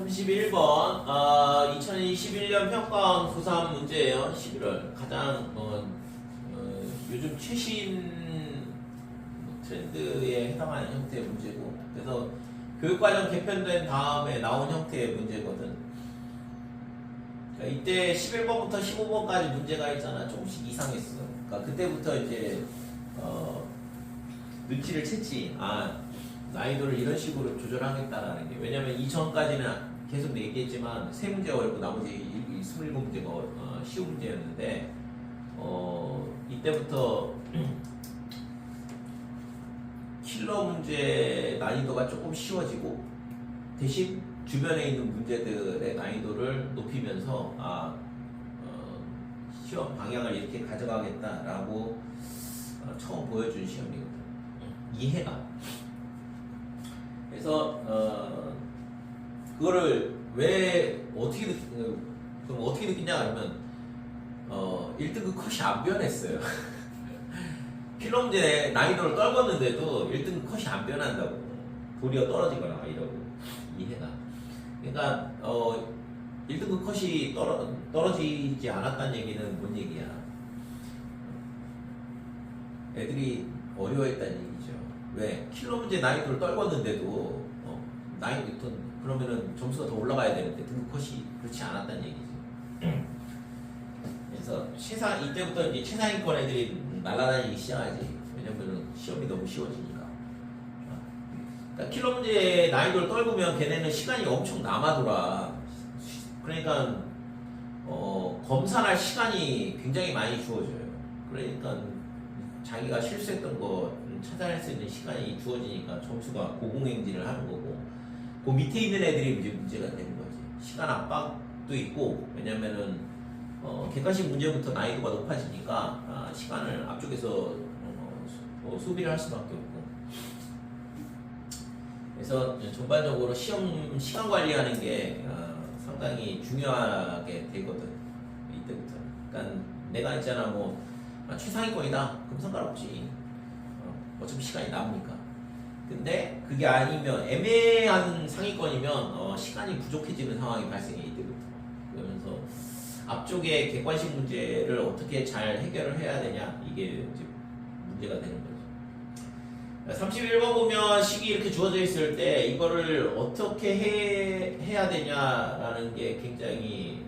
31번 2021년 평가원 고3 문제예요. 11월 가장 요즘 최신 트렌드에 해당하는 형태의 문제고, 그래서 교육과정 개편된 다음에 나온 형태의 문제거든. 그러니까 이때 11번부터 15번까지 문제가 있잖아. 조금씩 이상했어. 그러니까 그때부터 이제 눈치를 챘지. 난이도를 이런 식으로 조절하겠다라는 게. 왜냐면 이전까지는 계속 얘기했지만 세 문제가 어렵고 나머지 27문제가 쉬운 문제였는데, 이때부터 킬러 문제 난이도가 조금 쉬워지고, 대신 주변에 있는 문제들의 난이도를 높이면서 시험 방향을 이렇게 가져가겠다라고 처음 보여준 시험이거든. 이해가. 그래서 그거를 왜 어떻게 그럼 어떻게 느끼냐 하면 1등급 컷이 안 변했어요. 필러 문제 난이도를 떨궜는데도 1등급 컷이 안 변한다고. 도리어 떨어지거나 이러고. 이해가. 그러니까 1등급 컷이 떨어지지 않았다는 얘기는 뭔 얘기야? 애들이 어려워했다는 얘기죠. 왜? 킬러 문제 난이도를 떨궜는데도 난이도 그러면은 점수가 더 올라가야 되는데 등급 컷이 그렇지 않았다는 얘기죠. 그래서 이때부터 이제 최상위권 애들이 날아다니기 시작하지. 왜냐면은 시험이 너무 쉬워지니까. 그러니까 킬러 문제 난이도를 떨구면 걔네는 시간이 엄청 남아돌아. 그러니까 검사할 시간이 굉장히 많이 주어져요. 그러니까 자기가 실수했던 거 찾아낼 수 있는 시간이 주어지니까 점수가 고공행진을 하는 거고, 그 밑에 있는 애들이 이제 문제가 되는 거지. 시간 압박도 있고, 왜냐면은 객관식 문제부터 난이도가 높아지니까 시간을 앞쪽에서 소비를 할 수밖에 없고. 그래서 전반적으로 시간 관리하는 게 상당히 중요하게 되거든. 이때부터. 그러니까 내가 있잖아, 최상위권이다. 그럼 상관없지. 어차피 시간이 남으니까. 근데 그게 아니면 애매한 상위권이면 시간이 부족해지는 상황이 발생해. 이때부터. 그러면서 앞쪽에 객관식 문제를 어떻게 잘 해결을 해야 되냐, 이게 이제 문제가 되는 거죠. 31번 보면 식이 이렇게 주어져 있을 때 이거를 어떻게 해야 되냐라는 게 굉장히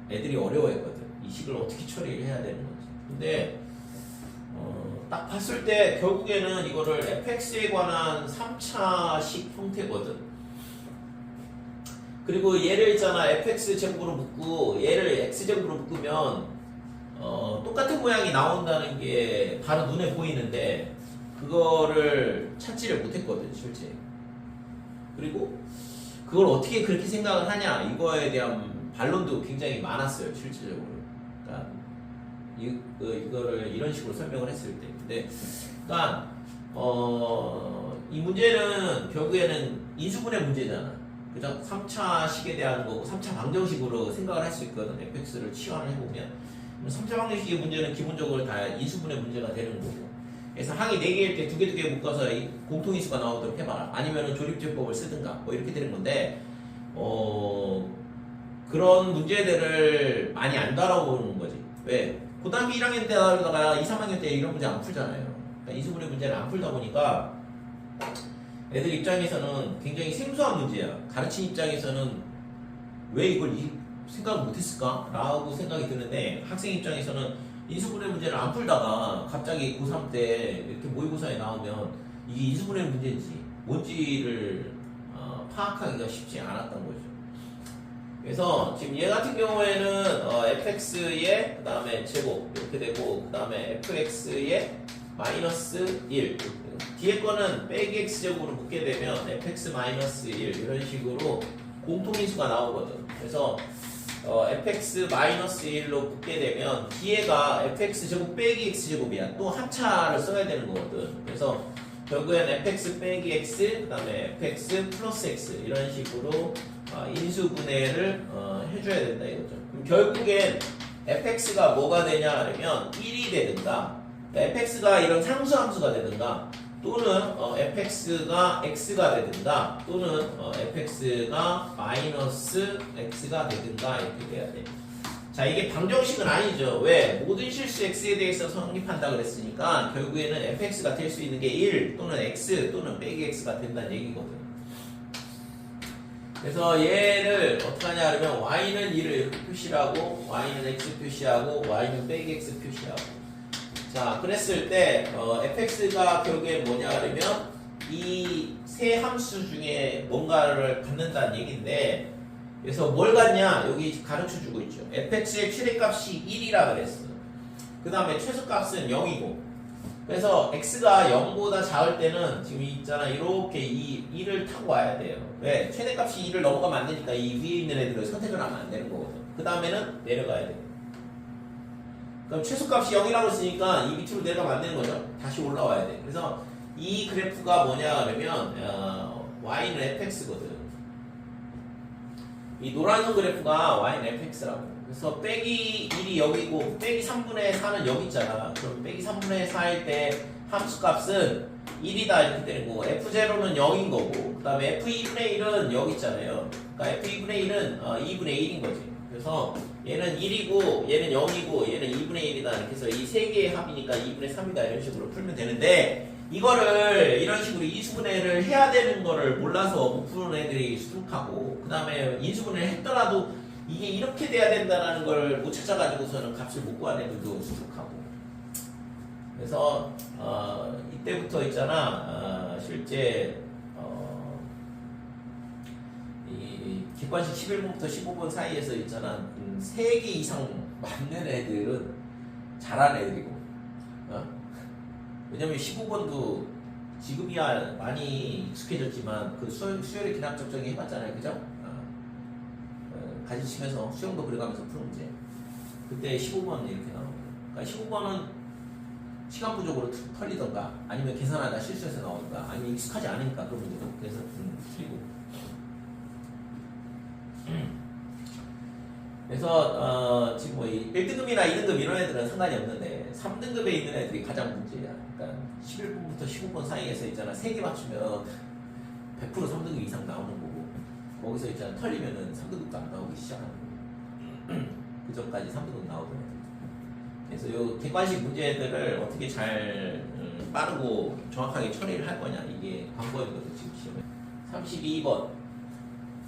애들이 어려워했거든. 이 식을 어떻게 처리를 해야 되는 건지. 근데 딱 봤을 때 결국에는 이거를 fx에 관한 3차식 형태거든. 그리고 얘를 있잖아, fx 제곱으로 묶고 얘를 x 제곱으로 묶으면 똑같은 모양이 나온다는 게 바로 눈에 보이는데 그거를 찾지를 못했거든, 실제. 그리고 그걸 어떻게 그렇게 생각을 하냐, 이거에 대한 반론도 굉장히 많았어요, 실질적으로. 그러니까 이거를 이런 식으로 설명을 했을 때. 근데 그러니까 이 문제는 결국에는 인수분해 문제잖아. 그죠? 3차식에 대한 거고 3차 방정식으로 생각을 할 수 있거든. fx를 치환을 해보면 3차 방정식의 문제는 기본적으로 다 인수분해 문제가 되는 거고. 그래서 항이 4개일 때 2개 묶어서 공통인수가 나오도록 해봐라. 아니면 조립제법을 쓰든가 이렇게 되는 건데, 그런 문제들을 많이 안 다뤄보는 거지. 왜? 고등학교 1학년 때 다루다가 2, 3학년 때 이런 문제 안 풀잖아요. 그러니까 인수분해 문제를 안 풀다 보니까 애들 입장에서는 굉장히 생소한 문제야. 가르친 입장에서는 왜 이걸 생각을 못했을까? 라고 생각이 드는데, 학생 입장에서는 인수분해 문제를 안 풀다가 갑자기 고3 때 이렇게 모의고사에 나오면 이게 인수분해 문제인지 뭔지를 파악하기가 쉽지 않았던 거죠. 그래서 지금 얘 같은 경우에는 fx에 그 다음에 제곱 이렇게 되고, 그 다음에 fx에 마이너스 1, 뒤에 거는 빼기 x제곱으로 묶게 되면 fx 마이너스 1 이런 식으로 공통인수가 나오거든. 그래서 fx 마이너스 1로 묶게 되면 뒤에가 fx제곱 빼기 x제곱이야. 또 한 차를 써야 되는 거거든. 그래서 결국엔 fx 빼기 x, 그 다음에 fx 플러스 x 이런 식으로 인수분해를 해줘야 된다 이거죠. 그럼 결국엔 fx가 뭐가 되냐 하면 1이 되든가, fx가 이런 상수함수가 되든가, 또는 fx가 x가 되든가 또는 fx가 마이너스 x가 되든가 이렇게 돼야 돼. 자, 이게 방정식은 아니죠. 왜? 모든 실수 x에 대해서 성립한다 그랬으니까 결국에는 fx가 될 수 있는 게 1 또는 x 또는 빼기 x가 된다는 얘기거든. 그래서 얘를 어떻게 하냐 그러면 y는 2를 이렇게 표시를 하고 y는 x 표시하고 y는 빼기 x 표시하고. 자, 그랬을 때 fx가 결국에 뭐냐 그러면 이 세 함수 중에 뭔가를 갖는다는 얘기인데, 그래서 뭘 갖냐 여기 가르쳐주고 있죠. fx의 최대값이 1이라 그랬어. 그 다음에 최소값은 0이고, 그래서 x가 0보다 작을 때는 지금 있잖아 이렇게 이 1을 타고 와야 돼요. 왜? 최대값이 2를 넘어가면 안 되니까 이 위에 있는 애들을 선택을 하면 안 되는 거거든. 그 다음에는 내려가야 돼. 그럼 최소값이 0이라고 했으니까 이 밑으로 내려가면 안 되는 거죠. 다시 올라와야 돼. 그래서 이 그래프가 뭐냐 그러면 y는 fx거든. 이 노란색 그래프가 y는 fx라고. 그래서 빼기 1이 여기고 빼기 3분의 4는 여기 있잖아. 그럼 빼기 3분의 4일 때 함수값은 1이다 이렇게 되는 거고, f0는 0인 거고, 그 다음에 f2분의 1은 여기 있잖아요. 그러니까 f2분의 1은 2분의 1인 거지. 그래서 얘는 1이고 얘는 0이고 얘는 2분의 1이다 이렇게 해서 이 세 개의 합이니까 2분의 3이다 이런 식으로 풀면 되는데, 이거를 이런 식으로 이수분해를 해야 되는 거를 몰라서 못 푸는 애들이 수룩하고, 그 다음에 인수분해를 했더라도 이게 이렇게 돼야 된다는 걸 못 찾아가지고서는 값을 못 구한 애들도 수룩하고. 그래서 이때부터 있잖아 실제 이 객관식 11번부터 15번 사이에서 있잖아 3개 이상 맞는 애들은 잘하는 애들이고, 왜냐면 15번도 지금이야 많이 익숙해졌지만 그 수열의 기납 적정이 해봤잖아요, 그죠? 가지치면서 수영도 그려가면서 푸는 문제. 그때 15번 이렇게 나오고, 그러니까 15번은 시간 부족으로 털리던가 아니면 계산하다 실수해서 나오던가 아니면 익숙하지 않으니까 그런 문제도 그래서 틀리고. 그래서 지금 뭐 1등급이나 2등급 이런 애들은 상관이 없는데 3등급에 있는 애들이 가장 문제야. 그러니까 11번부터 15번 사이에서 있잖아 3개 맞추면 100% 3등급 이상 나오는 거고, 거기서 있잖아 털리면은 3등급도 안 나오기 시작하는 거고 그 전까지 3등급 나오더라고. 그래서 요 객관식 문제들을 어떻게 잘 빠르고 정확하게 처리를 할 거냐, 이게 관건이거든 지금 시험에. 32번.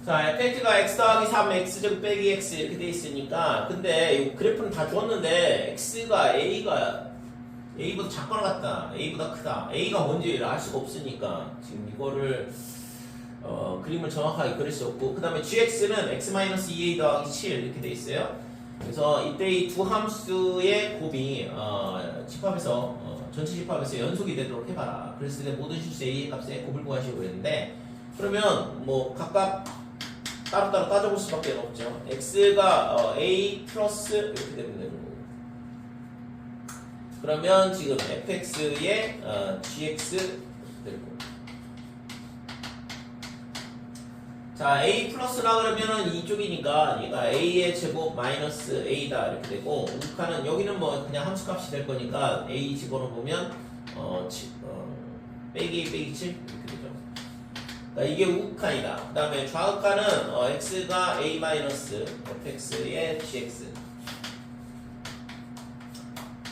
자, fx가 x 더하기 3 x제곱 빼기 x 이렇게 돼 있으니까, 근데 이 그래프는 다 줬는데 x가 a보다 작거나 같다, a보다 크다, a가 뭔지를 알 수가 없으니까 지금 이거를 그림을 정확하게 그릴 수 없고, 그 다음에 gx는 x-2a 더하기 7 이렇게 돼 있어요. 그래서 이때 이 두 함수의 곱이 집합에서 전체 집합에서 연속이 되도록 해봐라. 그랬을 때 모든 실수 a의 값에 곱을 구하시고 그랬는데, 그러면 뭐 각각 따로따로 따져볼 수밖에 없죠. x가 a 플러스 이렇게 되면 되는 거고, 그러면 지금 fx의 gx 되고, 자, a 플러스라 그러면은 이쪽이니까 얘가 a의 제곱 마이너스 a다 이렇게 되고, 우칸은 여기는 뭐 그냥 함수값이 될 거니까 a 집어넣으면 빼기 7 이렇게 되죠. 그러니까 이게 우칸이다. 그 다음에 좌우칸은 x가 a 마이너스 fx의 gx,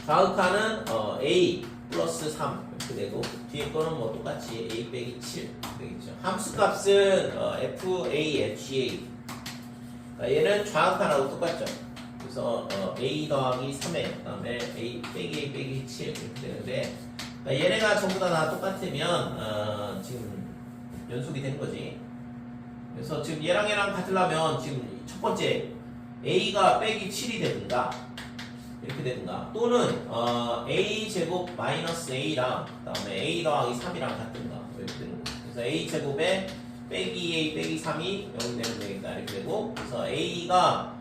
좌우칸은 a 플러스 3 이렇게 되고, 뒤에 거는 뭐 똑같이 a 빼기 7 되겠죠. 함수값은 fa, ga. 그러니까 얘는 좌우칸하고 똑같죠. 그래서 a 더하기 3에 그 다음에 a 빼기 7 이렇게 되는데, 그러니까 얘네가 전부 다 똑같으면 지금 연속이 된 거지. 그래서 지금 얘랑 같으려면 지금 첫 번째 a가 빼기 7이 되든가 이렇게 되든가, 또는 a 제곱 마이너스 a랑 그 다음에 a 더하기 3이랑 같든가 이렇게 되는 거예요. 그래서 a 제곱에 빼기 a 빼기 3이 0이 되면 되겠다 이렇게 되고, 그래서 a가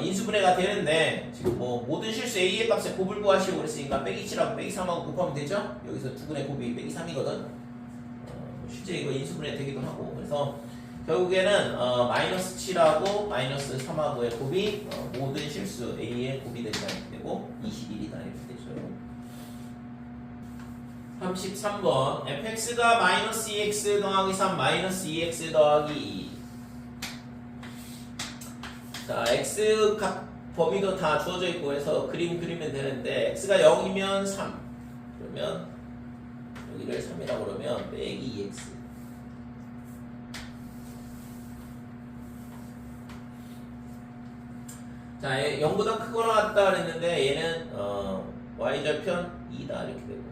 인수분해가 되는데 지금 뭐 모든 실수 a의 값에 곱을 구하시고 그랬으니까 빼기 7하고 빼기 3하고 곱하면 되죠. 여기서 두 분의 곱이 빼기 3이거든. 실제 이거 인수분해 되기도 하고, 그래서 결국에는 마이너스 7하고 마이너스 3하고의 곱이 모든 실수 a의 곱이 된다 이렇게 되고 21이다 이렇게 되죠. 33번 fx가 마이너스 2x 더하기 3 마이너스 2x 더하기 2. 자, x 값 범위도 다 주어져 있고 해서 그림 그리면 되는데 x가 0이면 3 그러면 여기를 3이라고 그러면 빼기 2x. 자, 0보다 크거나 같다 그랬는데 얘는 y절편 2다 이렇게 되고,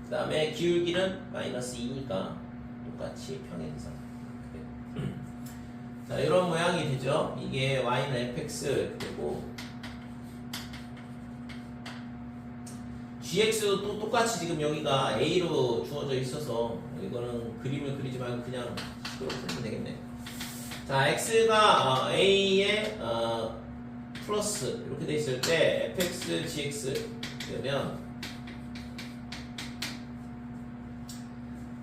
그 다음에 기울기는 마이너스 2니까 똑같이 평행선. 자, 이런 모양이 되죠. 이게 y는 fx 이렇게 되고, gx도 또 똑같이 지금 여기가 a로 주어져 있어서 이거는 그림을 그리지 말고 그냥 식으로 풀면 되겠네. 자, x가 a에 플러스 이렇게 돼 있을 때 fx gx 되면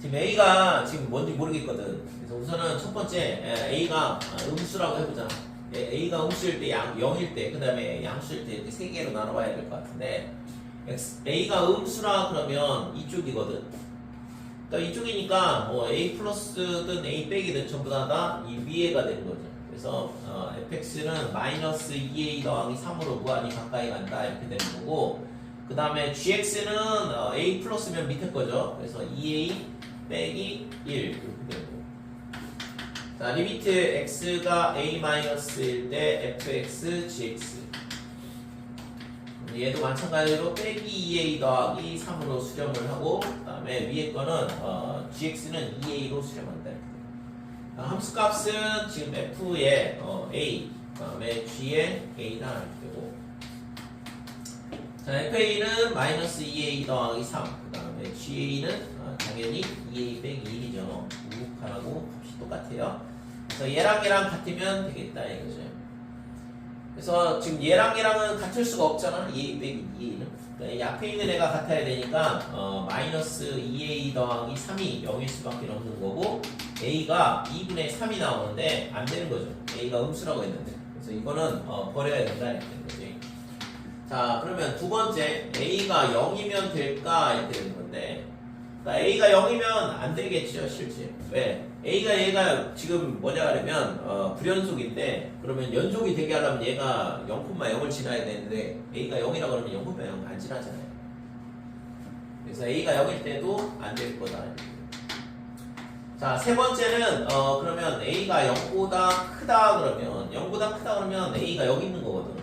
지금 a가 지금 뭔지 모르겠거든. 그래서 우선은 첫 번째 a가 음수라고 해보자. a가 음수일 때 0일 때, 그 다음에 양수일 때 이렇게 세 개로 나눠봐야 될 것 같은데, a가 음수라 그러면 이쪽이거든. 그러니까 이쪽이니까 뭐 a 플러스든 a 빼기든 전부 다 이 위에가 되는 거죠. 그래서 fx는 마이너스 2a 더하기 3으로 무한히 가까이 간다 이렇게 되는 거고, 그 다음에 gx는 a 플러스면 밑에 거죠. 그래서 2a 빼기 1 이렇게 되고, 자, 리미트 x가 a 마이너스일 때 fx gx, 얘도 마찬가지로 빼기 2a 더하기 3으로 수렴을 하고, 그 다음에 위에 거는 gx는 2a로 수렴한다. 함수값은 지금 f의 a, 그 다음에 g의 a다 이렇게 되고, 자, fa는 마이너스 2a 더하기 3, 그 다음에 ga는 당연히 2a 빼기 1이죠. 우극하고 값이 똑같아요. 그래서 얘랑 같으면 되겠다 이거죠. 그래서 지금 얘랑은 같을 수가 없잖아. 2a 빼기 2a는. 그러니까 이 앞에 있는 애가 같아야 되니까 마이너스 2a 더하기 3이 0일 수밖에 없는 거고, a가 2분의 3이 나오는데 안 되는 거죠. a가 음수라고 했는데. 그래서 이거는 버려야 된다 이렇게 되는 거지. 자, 그러면 두 번째 a가 0이면 될까 이렇게 되는 건데, 그러니까 a가 0이면 안 되겠죠 실제. 왜? 얘가 지금 뭐냐 하려면 불연속인데, 그러면 연속이 되게 하려면 얘가 0,0을 지나야 되는데 a가 0이라 그러면 0,0 안 지나잖아요. 그래서 a가 0일 때도 안 될 거다. 자, 세 번째는 그러면 a가 0보다 크다 그러면, 0보다 크다 그러면 a가 여기 있는 거거든.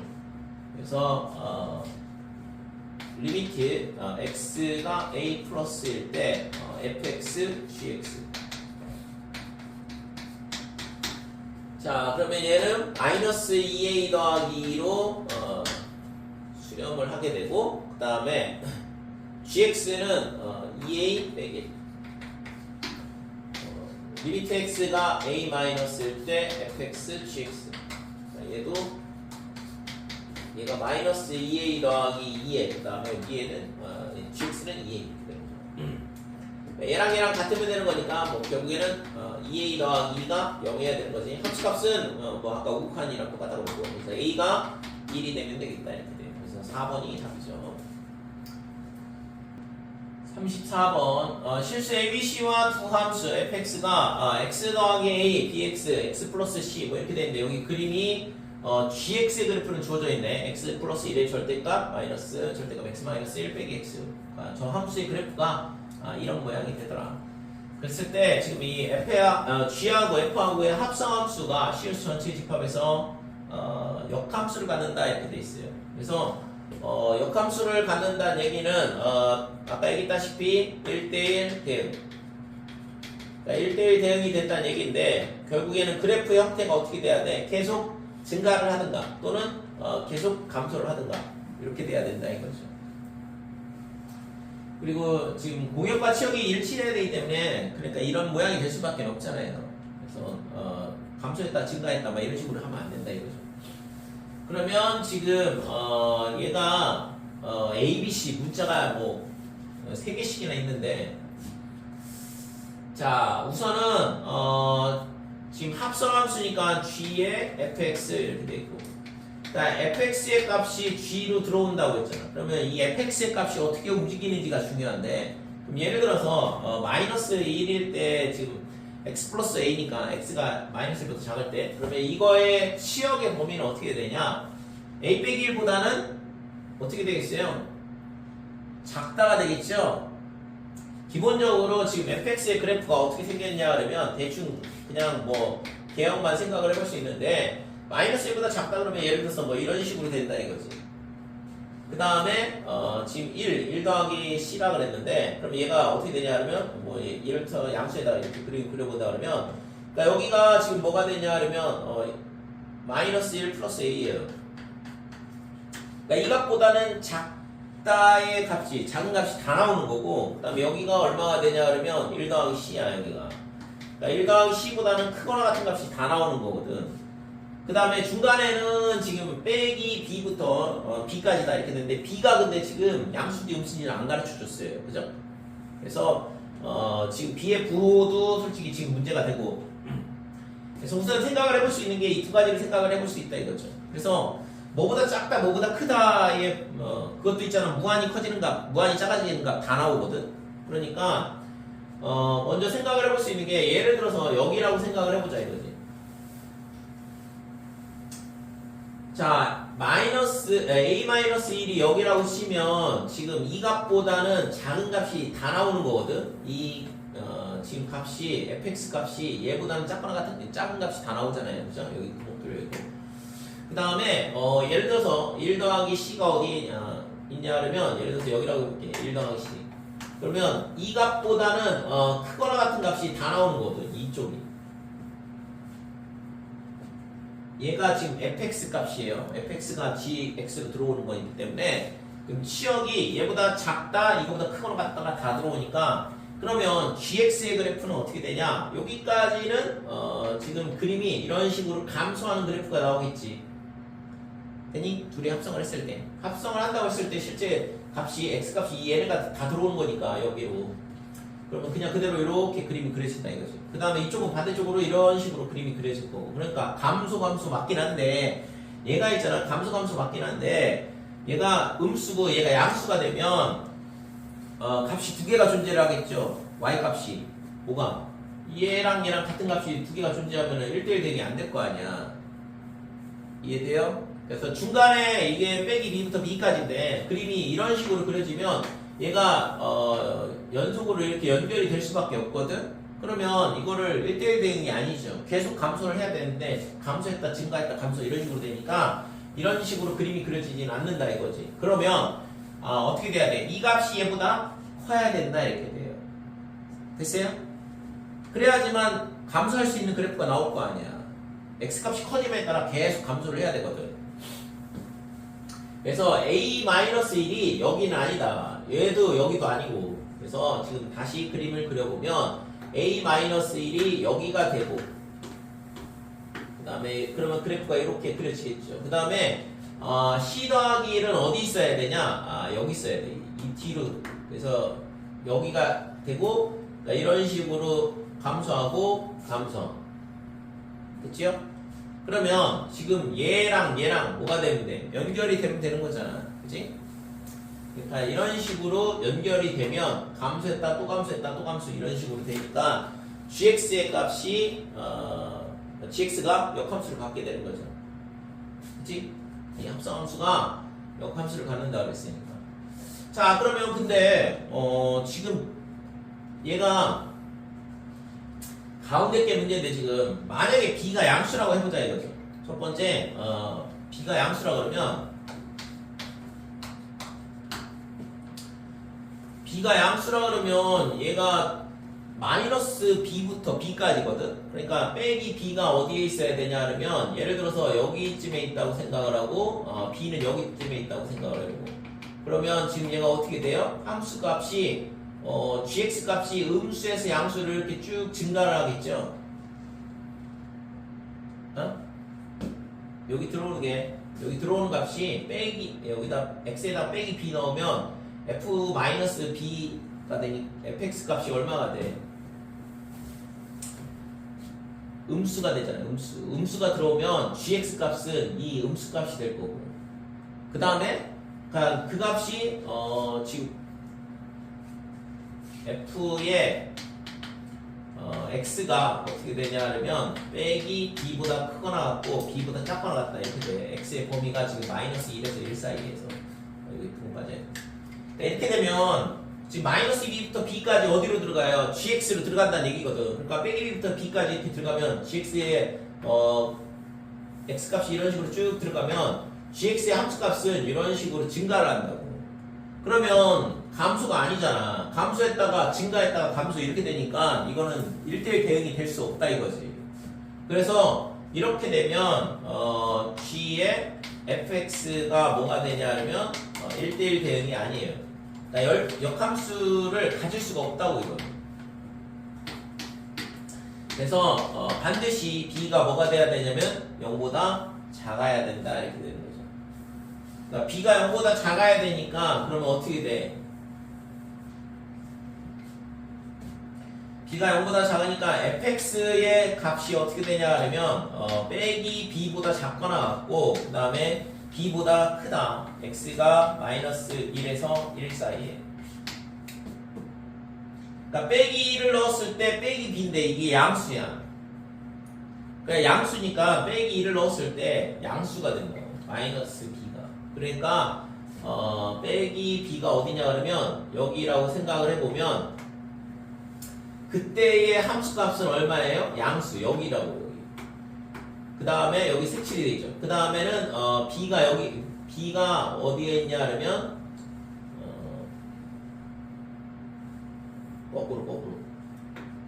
그래서 리미트 x가 a 플러스일 때 fx gx. 자, 그러면 얘는 마이너스 2a 더하기 2로 수렴을 하게 되고, 그 다음에 gx는 2a 빼기 리미트 x가 a 마이너스일 때 fx gx. 자, 얘가 마이너스 2a 더하기 2에, 그 다음에 위에는 gx는 2a. 얘랑 같으면 되는 거니까 뭐 결국에는 2a 더하기 2가 0이어야 되는 거지. 함수값은 뭐 아까 우칸이랑 똑같다고 그랬고, 그래서 a가 1이 되면 되겠다 이렇게 돼요. 그래서 4번이 답이죠. 34번 실수 abc와 두 함수 fx가 x 더하기 a, bx, x 플러스 c 뭐 이렇게 되는데, 여기 그림이 gx의 그래프는 주어져 있네. x 플러스 1의 절대값 마이너스 절대값 x 마이너스 1 빼기 x. 저 함수의 그래프가 이런 모양이 되더라. 그랬을 때 지금 이 g하고 f하고의 합성함수가 실수 전체 집합에서 역함수를 갖는다 이렇게 돼 있어요. 그래서 역함수를 갖는다는 얘기는 아까 얘기했다시피 1대1 대응. 그러니까 1대1 대응이 됐다는 얘기인데, 결국에는 그래프 형태가 어떻게 돼야 돼? 계속 증가를 하든가 또는 계속 감소를 하든가 이렇게 돼야 된다 이거죠. 그리고 지금 공역과 치역이 일치해야 되기 때문에, 그러니까 이런 모양이 될 수밖에 없잖아요. 그래서 감소했다 증가했다 막 이런 식으로 하면 안 된다 이거죠. 그러면 지금 얘가 A, B, C 문자가 뭐 3개씩이나 있는데, 자, 우선은 지금 합성함수니까 G에 fx 이렇게 돼 있고, fx의 값이 g로 들어온다고 했잖아. 그러면 이 fx의 값이 어떻게 움직이는지가 중요한데, 그럼 예를 들어서 마이너스 1일 때 지금 x 플러스 a니까 x가 마이너스 1보다 작을 때, 그러면 이거의 치역의 범위는 어떻게 되냐? a 빼기 1보다는 어떻게 되겠어요? 작다가 되겠죠? 기본적으로 지금 fx의 그래프가 어떻게 생겼냐 그러면 대충 그냥 뭐 개형만 생각을 해볼 수 있는데, 마이너스 1보다 작다 그러면 예를 들어서 뭐 이런 식으로 된다 이거지. 그 다음에 지금 1 더하기 c라 그랬는데, 그럼 얘가 어떻게 되냐 그러면 뭐 예를 들어서 양수에다가 이렇게 그림 그려본다 그러면, 그러니까 여기가 지금 뭐가 되냐 그러면 마이너스 1 플러스 a예요. 그러니까 이 값보다는 작다의 값이, 작은 값이 다 나오는 거고, 그 다음에 여기가 얼마가 되냐 그러면 1 더하기 c야 여기가. 그러니까 1 더하기 c보다는 크거나 같은 값이 다 나오는 거거든. 그 다음에 중간에는 지금 빼기 b부터 b까지 다 이렇게 되는데, b가 근데 지금 양수인지 음수인지를 안 가르쳐 줬어요. 그죠? 그래서 지금 b의 부호도 솔직히 지금 문제가 되고, 그래서 우선 생각을 해볼 수 있는 게 이 두 가지를 생각을 해볼 수 있다 이거죠. 그래서 뭐보다 작다, 뭐보다 크다의 그것도 있잖아. 무한히 커지는 값, 무한히 작아지는 값 다 나오거든. 그러니까 먼저 생각을 해볼 수 있는 게, 예를 들어서 여기라고 생각을 해보자 이거지. 자, a-1이 여기라고 치면 지금 이 값보다는 작은 값이 다 나오는 거거든. 이 지금 값이 fx 값이 얘보다는 작거나 같은 작은 값이 다 나오잖아요. 그죠? 여기 구멍 뚫려 있고. 그 다음에 예를 들어서 1 더하기 c가 어디 있냐 그러면, 예를 들어서 여기라고 해볼게. 1 더하기 c. 그러면 이 값보다는 크거나 같은 값이 다 나오는 거거든. 이쪽이. 얘가 지금 fx 값이에요. fx가 gx로 들어오는 거기 때문에, 그럼 치역이 얘보다 작다, 이거보다 크거나 같다가 다 들어오니까, 그러면 gx의 그래프는 어떻게 되냐? 여기까지는 지금 그림이 이런 식으로 감소하는 그래프가 나오겠지. 되니? 둘이 합성을 했을 때, 합성을 한다고 했을 때 실제 값이 x값이 얘네가 다 들어오는 거니까 여기로. 그러면 그냥 그대로 이렇게 그림이 그려진다 이거지. 그 다음에 이쪽은 반대쪽으로 이런 식으로 그림이 그려질 거고. 그러니까 감소 맞긴 한데, 얘가 있잖아. 감소 맞긴 한데, 얘가 음수고 얘가 양수가 되면 값이 두 개가 존재를 하겠죠. y 값이. 뭐가? 얘랑 같은 값이 두 개가 존재하면 1대1 대응이 안 될 거 아니야. 이해돼요? 그래서 중간에 이게 빼기 b부터 b까지인데, 그림이 이런 식으로 그려지면 얘가 연속으로 이렇게 연결이 될 수밖에 없거든. 그러면 이거를 1대1 대응이 아니죠. 계속 감소를 해야 되는데, 감소했다 증가했다 감소 이런 식으로 되니까 이런 식으로 그림이 그려지진 않는다 이거지. 그러면 어떻게 돼야 돼? 이 값이 얘보다 커야 된다 이렇게 돼요. 됐어요? 그래야지만 감소할 수 있는 그래프가 나올 거 아니야. x값이 커짐에 따라 계속 감소를 해야 되거든. 그래서 a-1이 여기는 아니다. 얘도 여기도 아니고. 그래서 지금 다시 그림을 그려보면 a-1이 여기가 되고, 그 다음에 그러면 그래프가 이렇게 그려지겠죠. 그 다음에 c 더하기 1은 어디 있어야 되냐? 여기 있어야 돼. 이 뒤로. 그래서 여기가 되고, 그러니까 이런 식으로 감소하고 감소. 됐지요? 그러면 지금 얘랑 뭐가 되면 돼? 연결이 되면 되는 거잖아. 그치? 그러니까 이런 식으로 연결이 되면 감소했다 또 감소했다 또 감소 이런 식으로 되니까 gx의 값이 gx가 역함수를 갖게 되는 거죠. 그치? 이 합성함수가 역함수를 갖는다 그랬으니까. 자, 그러면 근데 지금 얘가 가운데 게 문제인데, 지금 만약에 b가 양수라고 해보자 이거죠. 첫 번째 b가 양수라고 그러면, b가 양수라고 그러면 얘가 마이너스 b부터 b까지거든. 그러니까 빼기 b가 어디에 있어야 되냐 그러면, 예를 들어서 여기쯤에 있다고 생각을 하고 b는 여기쯤에 있다고 생각을 하고, 그러면 지금 얘가 어떻게 돼요? 함수 값이 gx 값이 음수에서 양수를 이렇게 쭉 증가를 하겠죠. 여기 들어오는 값이 빼기, 여기다 x에다 빼기 b 넣으면 f-b가 되니 fx 값이 얼마가 돼? 음수가 되잖아요. 음수가 들어오면 gx 값은 이 음수 값이 될 거고, 그 다음에 그 값이 지금 f의 x가 어떻게 되냐 하면 빼기 b보다 크거나 같고 b보다 작거나 같다 이렇게 돼. x의 범위가 지금 마이너스 1에서 1 사이에서 여기 부분까지 이렇게 되면 지금 마이너스 2b부터 b까지 어디로 들어가요? gx로 들어간다는 얘기거든. 그러니까 빼기 b부터 b까지 이렇게 들어가면 gx의 x값이 이런 식으로 쭉 들어가면 gx의 함수값은 이런 식으로 증가를 한다고. 그러면 감소가 아니잖아. 감소했다가 증가했다가 감소 이렇게 되니까 이거는 1대1 대응이 될 수 없다 이거지. 그래서 이렇게 되면 g의 fx가 뭐가 되냐면 1대1 대응이 아니에요. 그러니까 역함수를 가질 수가 없다고 이거는. 그래서 반드시 b가 뭐가 돼야 되냐면 0보다 작아야 된다 이렇게 되는 거죠. 그러니까 b가 0보다 작아야 되니까 그러면 어떻게 돼? b가 0보다 작으니까 fx의 값이 어떻게 되냐 하면 빼기 b보다 작거나 같고, 그 다음에 b보다 크다. x가 마이너스 1에서 1 사이에. 그러니까 빼기 1을 넣었을 때 빼기 b인데 이게 양수야. 그러니까 양수니까 빼기 1을 넣었을 때 양수가 된다. 마이너스 b가. 그러니까 빼기 b가 어디냐 그러면 여기라고 생각을 해보면 그때의 함수값은 얼마예요? 양수 여기라고. 그 다음에 여기 색칠이 되죠. 그 다음에는 b가 어디에 있냐 그러면 거꾸로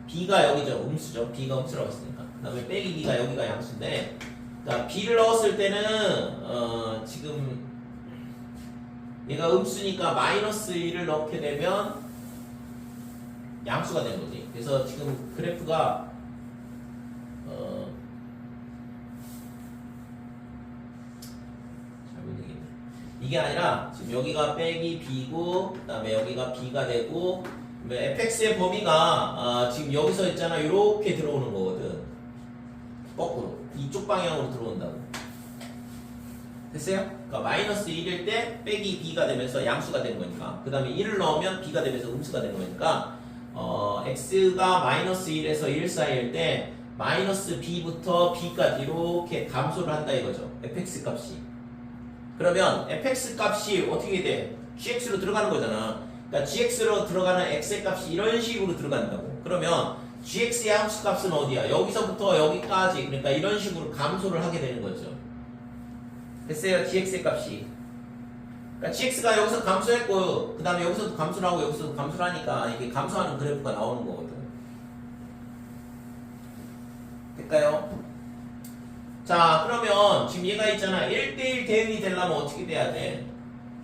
b가 여기죠. 음수죠. b가 음수라고 했으니까. 그 다음에 빼기 b가 여기가 양수인데, 그러니까 b를 넣었을 때는 지금 얘가 음수니까 마이너스 1을 넣게 되면 양수가 된 거지. 그래서 지금 그래프가 잘못되겠네. 이게 아니라 지금 여기가 빼기 b고, 그 다음에 여기가 b가 되고, fx의 범위가 지금 여기서 있잖아. 이렇게 들어오는 거거든. 거꾸로 이쪽 방향으로 들어온다고. 됐어요? 그러니까 마이너스 1일 때 빼기 b가 되면서 양수가 되는 거니까, 그 다음에 1을 넣으면 b가 되면서 음수가 되는 거니까 x가 마이너스 1에서 1 사이일 때 마이너스 b부터 b까지 이렇게 감소를 한다 이거죠. fx 값이. 그러면 fx 값이 어떻게 돼? gx로 들어가는 거잖아. 그러니까 gx로 들어가는 x의 값이 이런 식으로 들어간다고. 그러면 gx의 함수 값은 어디야? 여기서부터 여기까지. 그러니까 이런 식으로 감소를 하게 되는 거죠. 됐어요? gx의 값이. 그러니까 gx가 여기서 감소했고, 그 다음에 여기서도 감소를 하고 여기서도 감소를 하니까 이게 감소하는 그래프가 나오는 거거든. 될까요? 자, 그러면 지금 얘가 있잖아. 1대1 대응이 되려면 어떻게 돼야 돼?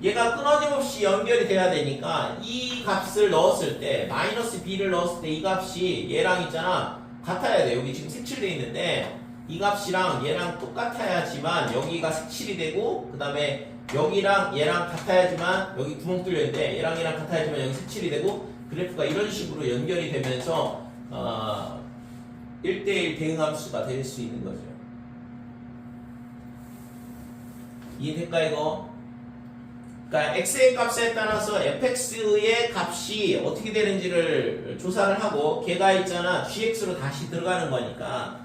얘가 끊어짐없이 연결이 돼야 되니까 이 값을 넣었을 때, 마이너스 b를 넣었을 때 이 값이 얘랑 있잖아. 같아야 돼. 여기 지금 색칠되어 있는데 이 값이랑 얘랑 똑같아야지만 여기가 색칠이 되고, 그 다음에 여기랑 얘랑 같아야지만 여기 구멍 뚫려 있는데 얘랑 같아야지만 여기 색칠이 되고, 그래프가 이런 식으로 연결이 되면서 1대1 대응함수가 될 수 있는 거죠. 이해될까 이거? 그러니까 x의 값에 따라서 fx의 값이 어떻게 되는지를 조사를 하고, 걔가 있잖아 gx로 다시 들어가는 거니까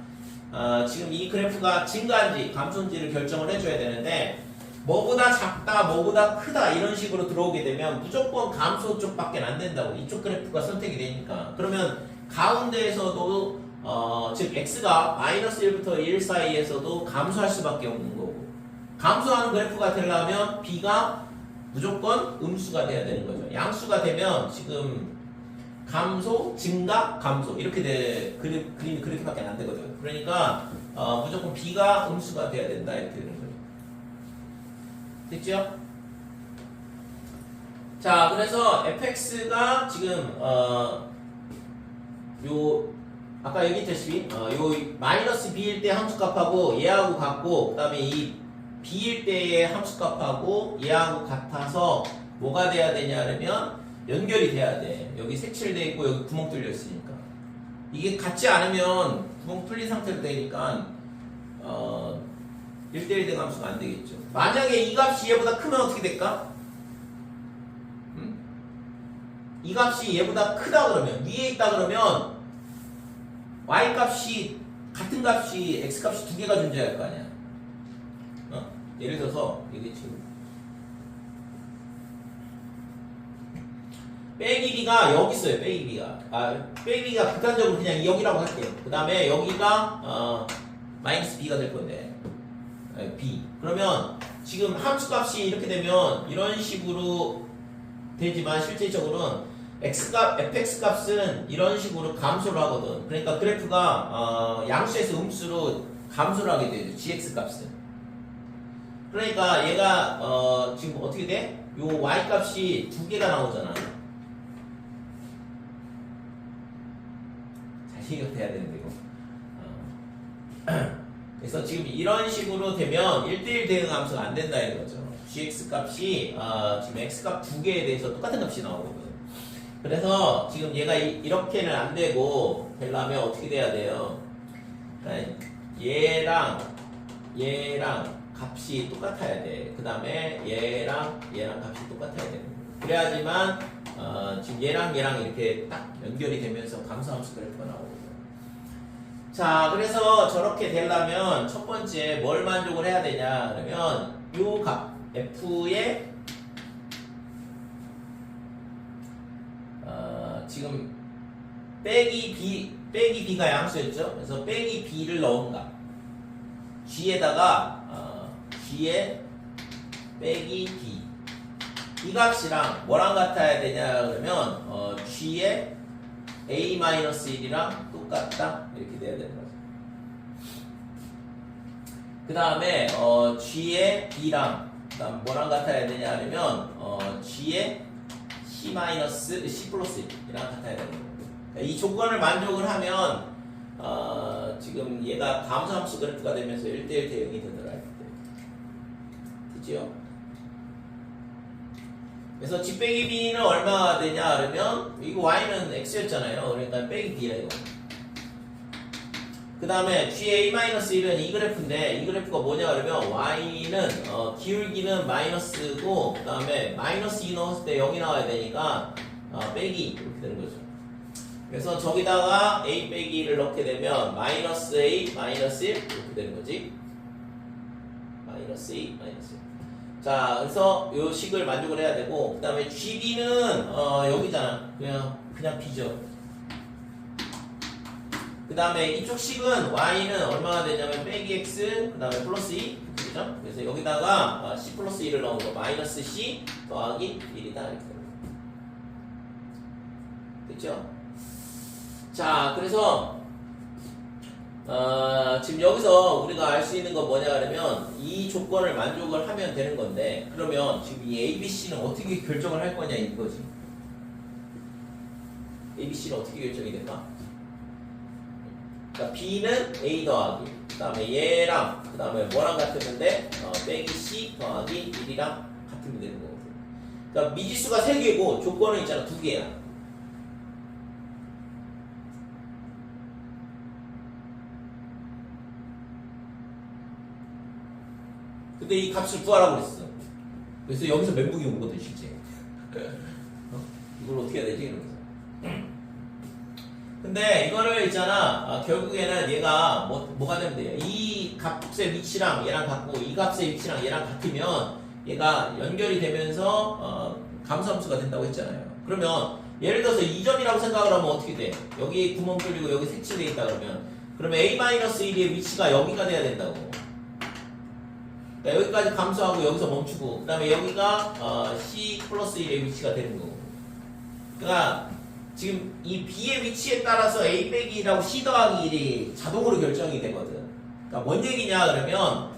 지금 이 그래프가 증가인지 감소인지를 결정을 해줘야 되는데, 뭐보다 작다 뭐보다 크다 이런 식으로 들어오게 되면 무조건 감소 쪽밖에 안 된다고. 이쪽 그래프가 선택이 되니까. 그러면 가운데에서도 즉 x가 마이너스 1부터 1 사이에서도 감소할 수밖에 없는 거고, 감소하는 그래프가 되려면 b가 무조건 음수가 돼야 되는 거죠. 양수가 되면 지금 감소, 증가, 감소 이렇게 그림이 그렇게밖에 안 되거든. 그러니까 무조건 b가 음수가 돼야 된다 이렇게 되는 거죠. 됐죠? 자, 그래서 fx가 지금 아까 얘기했듯이 요 마이너스 b일 때 함수값하고 얘하고 같고, 그 다음에 이 b일 때의 함수값하고 얘하고 같아서 뭐가 돼야 되냐 그러면 연결이 돼야 돼. 여기 색칠돼 있고 여기 구멍 뚫려 있으니까. 이게 같지 않으면 구멍 뚫린 상태로 되니까 1대1 대감수가 안 되겠죠. 만약에 이 값이 얘보다 크면 어떻게 될까? 이 값이 얘보다 크다 그러면, 위에 있다 그러면 y 값이 같은 값이 x 값이 두 개가 존재할 거 아니야. 예를 들어서 이게 지금 빼기 b가 여기 있어요. 빼기 b가 빼기 b가 극단적으로 그냥 여기라고 할게요. 그 다음에 여기가 마이너스 b가 될 건데 b. 그러면 지금 함수 값이 이렇게 되면 이런 식으로 되지만 실제적으로는 fx 값은 이런 식으로 감소를 하거든. 그러니까 그래프가 양수에서 음수로 감소를 하게 되죠. gx 값은. 그러니까 얘가 지금 어떻게 돼? 요 y 값이 두 개가 나오잖아. 잘 생각해야 되는데 이거. 그래서 지금 이런 식으로 되면 1대1 대응 함수가 안 된다 이런 거죠. gx 값이 지금 x 값 두 개에 대해서 똑같은 값이 나오거든. 그래서 지금 얘가 이렇게는 안 되고 되려면 어떻게 돼야 돼요? 얘랑 값이 똑같아야 돼. 그 다음에 얘랑 값이 똑같아야 돼. 그래야지만 지금 얘랑 이렇게 딱 연결이 되면서 감소함수 그래프가 나오거든요. 자, 그래서 저렇게 되려면 첫 번째 뭘 만족을 해야 되냐 그러면 요 값 f의 지금 빼기 b가 양수였죠. 그래서 빼기 b를 넣은 값 g에다가 g에 빼기 b 이 값이랑 뭐랑 같아야 되냐 그러면 g에 a-1이랑 똑같다 이렇게 돼야 되는 거죠. 그 다음에 g에 b랑 그다음 뭐랑 같아야 되냐 그러면 g에 c 플러스 1이랑 같아야 되는 거예요. 이 조건을 만족을 하면 지금 얘가 감소함수 그래프가 되면서 1대1 대응이 되더라. 그죠? 그래서 g 빼기 b는 얼마가 되냐 그러면 이거 y는 x였잖아요. 그러니까 빼기 b라 이거. 그 다음에 GA-1은 이 그래프인데 이 그래프가 뭐냐 그러면 Y는 기울기는 마이너스고 그 다음에 마이너스 2 넣었을 때 0이 나와야 되니까 빼기 이렇게 되는 거죠. 그래서 저기다가 A 빼기를 넣게 되면 마이너스 A 마이너스 1 이렇게 되는 거지. 마이너스 2 마이너스 1. 자, 그래서 요 식을 만족을 해야 되고 그 다음에 GB는 여기잖아. 그냥 B죠. 그 다음에 이쪽 식은 y는 얼마나 되냐면 빼기 x 그 다음에 플러스 2 그죠? 그래서 여기다가 c 플러스 2를 넣은 거 마이너스 c 더하기 1이다 이렇게 됩니다. 됐죠? 자, 그래서 지금 여기서 우리가 알 수 있는 건 뭐냐 그러면 이 조건을 만족을 하면 되는 건데 그러면 지금 이 ABC는 어떻게 결정을 할 거냐 이거지. ABC는 어떻게 결정이 될까? 그러니까 B는 A 더하기 그 다음에 얘랑 그 다음에 뭐랑 같았는데 빼기 C 더하기 1이랑 같으면 되는 거거든. 그러니까 미지수가 3개고 조건은 있잖아 2개야. 근데 이 값을 구하라고 그랬어. 그래서 여기서 멘붕이 온 거거든 실제. 이걸 어떻게 해야 되지? 이러면서. 근데 이거를 있잖아 결국에는 얘가 뭐가 되면 돼요. 이 값의 위치랑 얘랑 같고 이 값의 위치랑 얘랑 같으면 얘가 연결이 되면서 감소함수가 된다고 했잖아요. 그러면 예를 들어서 2점이라고 생각을 하면 어떻게 돼? 여기 구멍 뚫리고 여기 색칠되어 있다 그러면 A-1의 위치가 여기가 돼야 된다고. 그러니까 여기까지 감소하고 여기서 멈추고 그 다음에 여기가 C 플러스 1의 위치가 되는 거고. 그러니까 지금 이 B의 위치에 따라서 A 빼기라고 C 더하기 1이 자동으로 결정이 되거든. 그러니까 뭔 얘기냐 그러면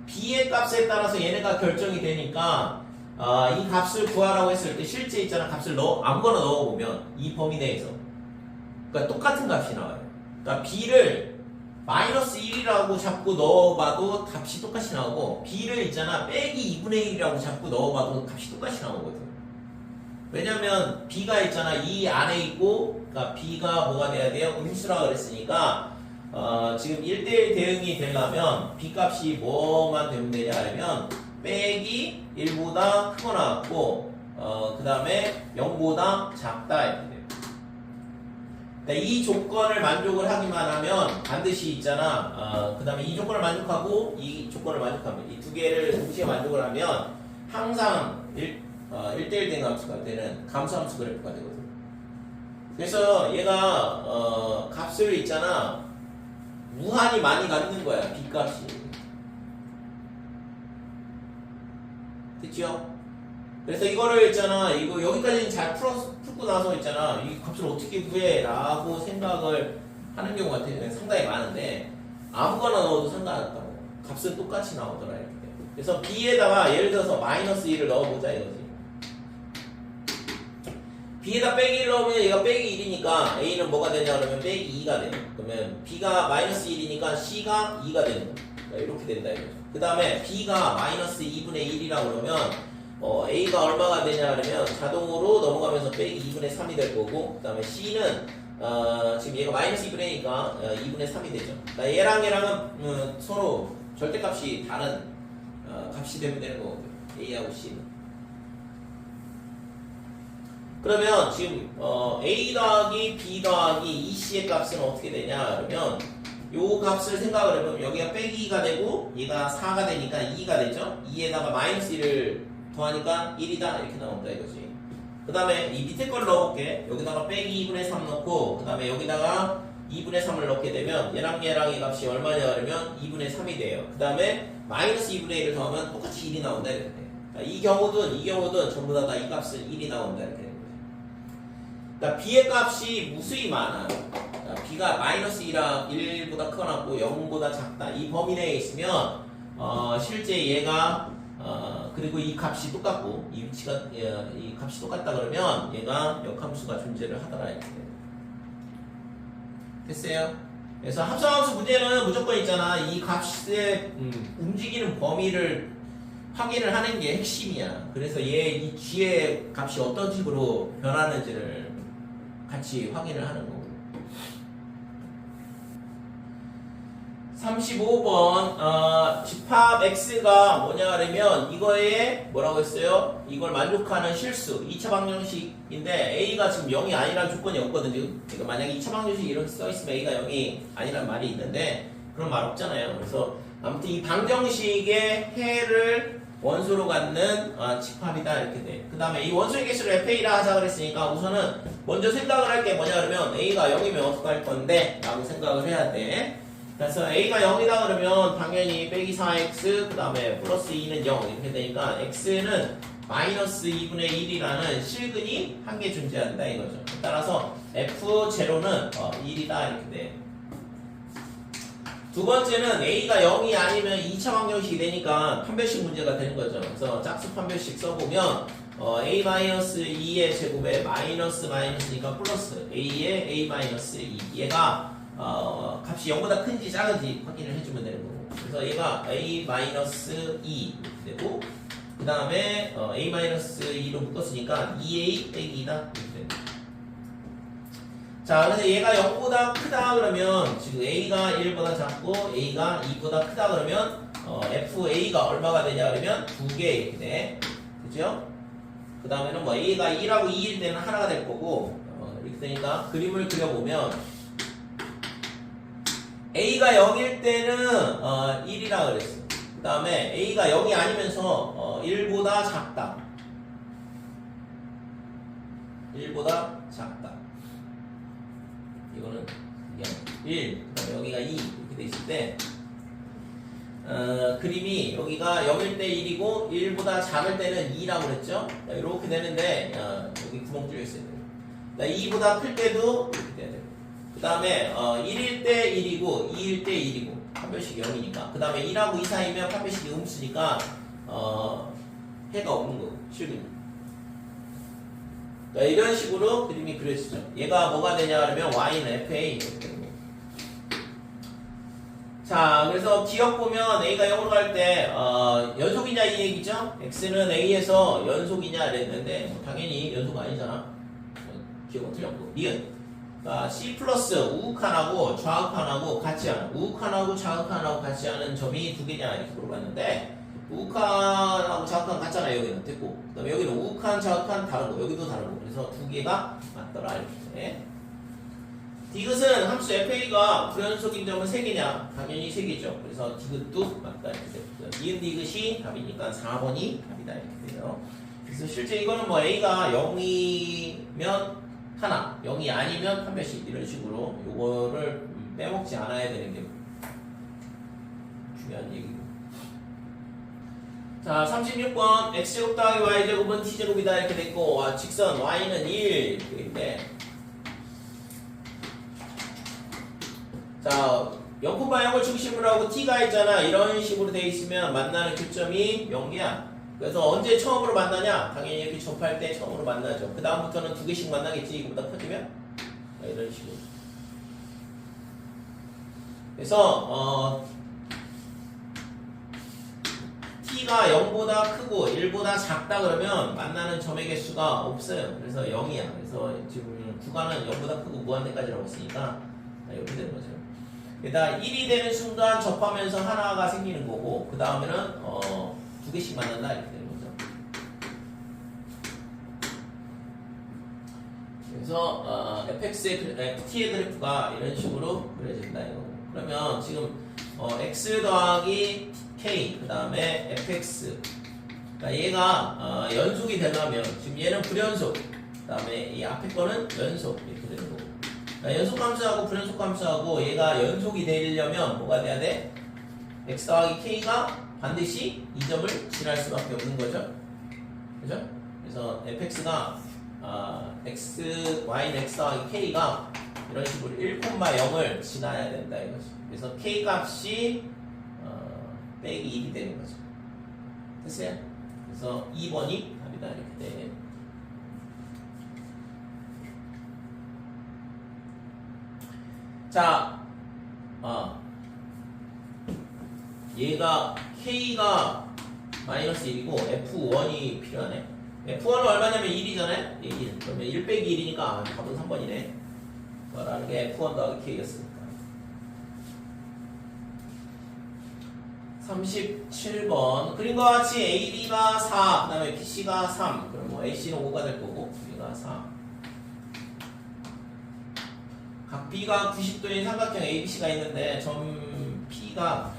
B의 값에 따라서 얘네가 결정이 되니까 이 값을 구하라고 했을 때 실제 있잖아 값을 아무거나 넣어보면 이 범위 내에서 그러니까 똑같은 값이 나와요. 그러니까 B를 마이너스 1이라고 자꾸 넣어봐도 값이 똑같이 나오고 B를 있잖아 빼기 2분의 1이라고 자꾸 넣어봐도 값이 똑같이 나오거든. 왜냐면 B가 있잖아 이 안에 있고 그러니까 B가 뭐가 돼야 돼요? 음수라고 그랬으니까 지금 1대1 대응이 되려면 B값이 뭐만 되면 되냐 하면 빼기 1보다 크거나 같고 그 다음에 0보다 작다 이렇게 돼요. 그러니까 이 조건을 만족을 하기만 하면 반드시 있잖아. 그 다음에 이 조건을 만족하고 이 조건을 만족하면 이 두 개를 동시에 만족을 하면 항상 1대1 대응 함수가 되는 감소함수 그래프가 되거든. 그래서 얘가 값을 있잖아 무한히 많이 갖는 거야 B값이. 됐죠? 그래서 이거를 있잖아 이거 여기까지는 잘 풀고 나서 있잖아 이 값을 어떻게 구해 라고 생각을 하는 경우가 상당히 많은데 아무거나 넣어도 상관없다고 값은 똑같이 나오더라 이렇게. 그래서 B에다가 예를 들어서 마이너스 1을 넣어보자 이거지. B에다 빼기 1을 넣으면 얘가 빼기 1이니까 A는 뭐가 되냐 그러면 빼기 2가 되는. 그러면 B가 마이너스 1이니까 C가 2가 되는 거. 그러니까 이렇게 된다 이거죠. 그 다음에 B가 마이너스 2분의 1이라고 그러면 A가 얼마가 되냐 그러면 자동으로 넘어가면서 빼기 2분의 3이 될 거고 그 다음에 C는 지금 얘가 마이너스 2분의 1이니까 2분의 3이 되죠. 그러니까 얘랑은 서로 절대값이 다른 값이 되면 되는 거거든요. A하고 C는. 그러면 지금 A 더하기 B 더하기 EC의 값은 어떻게 되냐 그러면 요 값을 생각을 해보면 여기가 빼기 2가 되고 얘가 4가 되니까 2가 되죠. 2에다가 마이너스 1을 더하니까 1이다 이렇게 나온다 이거지. 그 다음에 이 밑에 걸 넣어볼게. 여기다가 빼기 2분의 3 넣고 그 다음에 여기다가 2분의 3을 넣게 되면 얘랑의 값이 얼마냐 그러면 2분의 3이 돼요. 그 다음에 마이너스 2분의 1을 더하면 똑같이 1이 나온다 이렇게. 이 경우든 전부 다 이 값은 1이 나온다 이렇게. 그러니까 B의 값이 무수히 많아. 그러니까 B가 마이너스 1보다 크거나 같고 0보다 작다. 이 범위 내에 있으면 실제 얘가 그리고 이 값이 똑같고 이 위치가 이 값이 똑같다 그러면 얘가 역함수가 존재를 하더라 이렇게. 됐어요? 그래서 합성함수 문제는 무조건 있잖아. 이 값의 움직이는 범위를 확인을 하는 게 핵심이야. 그래서 이 G의 값이 어떤 식으로 변하는지를 같이 확인을 하는 거고. 35번 집합 X가 뭐냐 그러면 이거에 뭐라고 했어요? 이걸 만족하는 실수 2차 방정식인데 A가 지금 0이 아니라는 조건이 없거든요. 그러니까 만약에 2차 방정식이 이렇게 써있으면 A가 0이 아니라는 말이 있는데 그런 말 없잖아요. 그래서 아무튼 이 방정식의 해를 원소로 갖는 집합이다 이렇게 돼. 그 다음에 이 원소의 개수를 FA라 하자 그랬으니까 우선은 먼저 생각을 할 게 뭐냐 그러면 A가 0이면 어떡할 건데 라고 생각을 해야 돼. 그래서 A가 0이다 그러면 당연히 빼기 4X 그 다음에 플러스 2는 0 이렇게 되니까 X는 마이너스 2분의 1이라는 실근이 한 개 존재한다 이거죠. 따라서 F0는 1이다 이렇게 돼. 두 번째는 A가 0이 아니면 2차 방정식이 되니까 판별식 문제가 되는 거죠. 그래서 짝수 판별식 써보면 A-2의 제곱에 마이너스니까 플러스 A의 A-2 얘가 값이 0보다 큰지 작은지 확인을 해주면 되는 거고. 그래서 얘가 A-2 이렇게 되고 그 다음에 A-2로 묶었으니까 2A 빼기 2다 이렇게 됩니다. 자, 그래서 얘가 0보다 크다 그러면 지금 A가 1보다 작고 A가 2보다 크다 그러면 FA가 얼마가 되냐 그러면 2개 이렇게 돼. 그죠? 그 다음에는 뭐 A가 1하고 2일 때는 하나가 될 거고 이렇게 되니까 그림을 그려보면 A가 0일 때는 1이라 그랬어. 그 다음에 A가 0이 아니면서 1보다 작다. 1보다 작다. 이거는 1, 그 다음에 여기가 2 이렇게 돼 있을 때 그림이 여기가 0일 때 1이고 1보다 작을 때는 2라고 그랬죠? 이렇게 되는데 여기 구멍 뚫려 있어요. 2보다 클 때도 이렇게 돼야 돼요. 그 다음에 1일 때 1이고 2일 때 1이고 판별식이 0이니까 그 다음에 1하고 2 사이면 판별식이 음수니까 해가 없는 거고 실근이. 이런 식으로 그림이 그려지죠. 얘가 뭐가 되냐 그러면 y는 FA 이렇게 되는 거예요. 자, 그래서 기억 보면 A가 0으로 갈 때 연속이냐 이 얘기죠. X는 A에서 연속이냐 이랬는데 당연히 연속 아니잖아. 기억은 틀렸고 니은 그러니까 C 플러스 우극한하고 좌극한하고 같이 하는, 우극한하고 좌극한하고 같이 하는 점이 두 개냐 이렇게 물어봤는데, 우극한하고 좌극한 같잖아요. 여기는 됐고, 그 다음에 여기는 우극한 좌극한 다르고 여기도 다르고, 그래서 두 개가 맞더라 이렇게. 디귿은 함수 FA가 불연속인 점은 3개냐? 당연히 3개죠. 그래서 디귿도 맞다 이렇게 돼요. 니은 디귿이 답이니까 4번이 답이다 이렇게 돼요. 그래서 실제 이거는 뭐 A가 0이면 하나, 0이 아니면 한 배씩 이런 식으로 요거를 빼먹지 않아야 되는 게 중요한 얘기고. 자, 36번 x제곱 더하기 y제곱은 t제곱이다 이렇게 됐고, 직선 y는 1 이렇게. 자, 0,0을 중심으로 하고 t가 있잖아. 이런 식으로 돼 있으면 만나는 교점이 0이야. 그래서 언제 처음으로 만나냐? 당연히 이렇게 접할 때 처음으로 만나죠. 그 다음부터는 두 개씩 만나겠지. 이거보다 커지면 이런 식으로. 그래서 t가 0보다 크고 1보다 작다 그러면 만나는 점의 개수가 없어요. 그래서 0이야. 그래서 지금 구간은 0보다 크고 무한대까지라고 했으니까 이렇게 되는 거죠. 게다가 1이 되는 순간 접하면서 하나가 생기는 거고, 그 다음에는 두 개씩 만난다 이렇게 되는 거죠. 그래서 fx의 t의 그래프가 이런 식으로 그려진다 이거. 그러면 지금 x 더하기 k 그 다음에 fx, 그러니까 얘가 연속이 되려면 지금 얘는 불연속, 그 다음에 이 앞에 거는 연속 이렇게 되는 거고. 연속 함수하고 불연속 함수하고 얘가 연속이 되려면 뭐가 돼야 돼? x 더하기 k가 반드시 이 점을 지날 수밖에 없는 거죠. 그죠? 그래서 fx가 y는 x 더하기 k가 이런 식으로 1,0을 지나야 된다 이거죠. 그래서 k 값이 빼기 1이 되는 거죠. 됐어요? 그래서 2번이 답이다 이렇게 돼. 자, 얘가 k가 마이너스 1이고 f1이 필요하네. f1은 얼마냐면 1이잖아요. 1. 그러면 1 빼기 1이니까 답은 3번이네. 뭐라는 게 f1 더하기 k였으니까. 37번 그림과 같이 AB가 4, 그 다음에 BC가 3. 그럼 뭐 AC는 5가 될 거고 B가 4. 각 B가 90도인 삼각형 ABC가 있는데 점 P가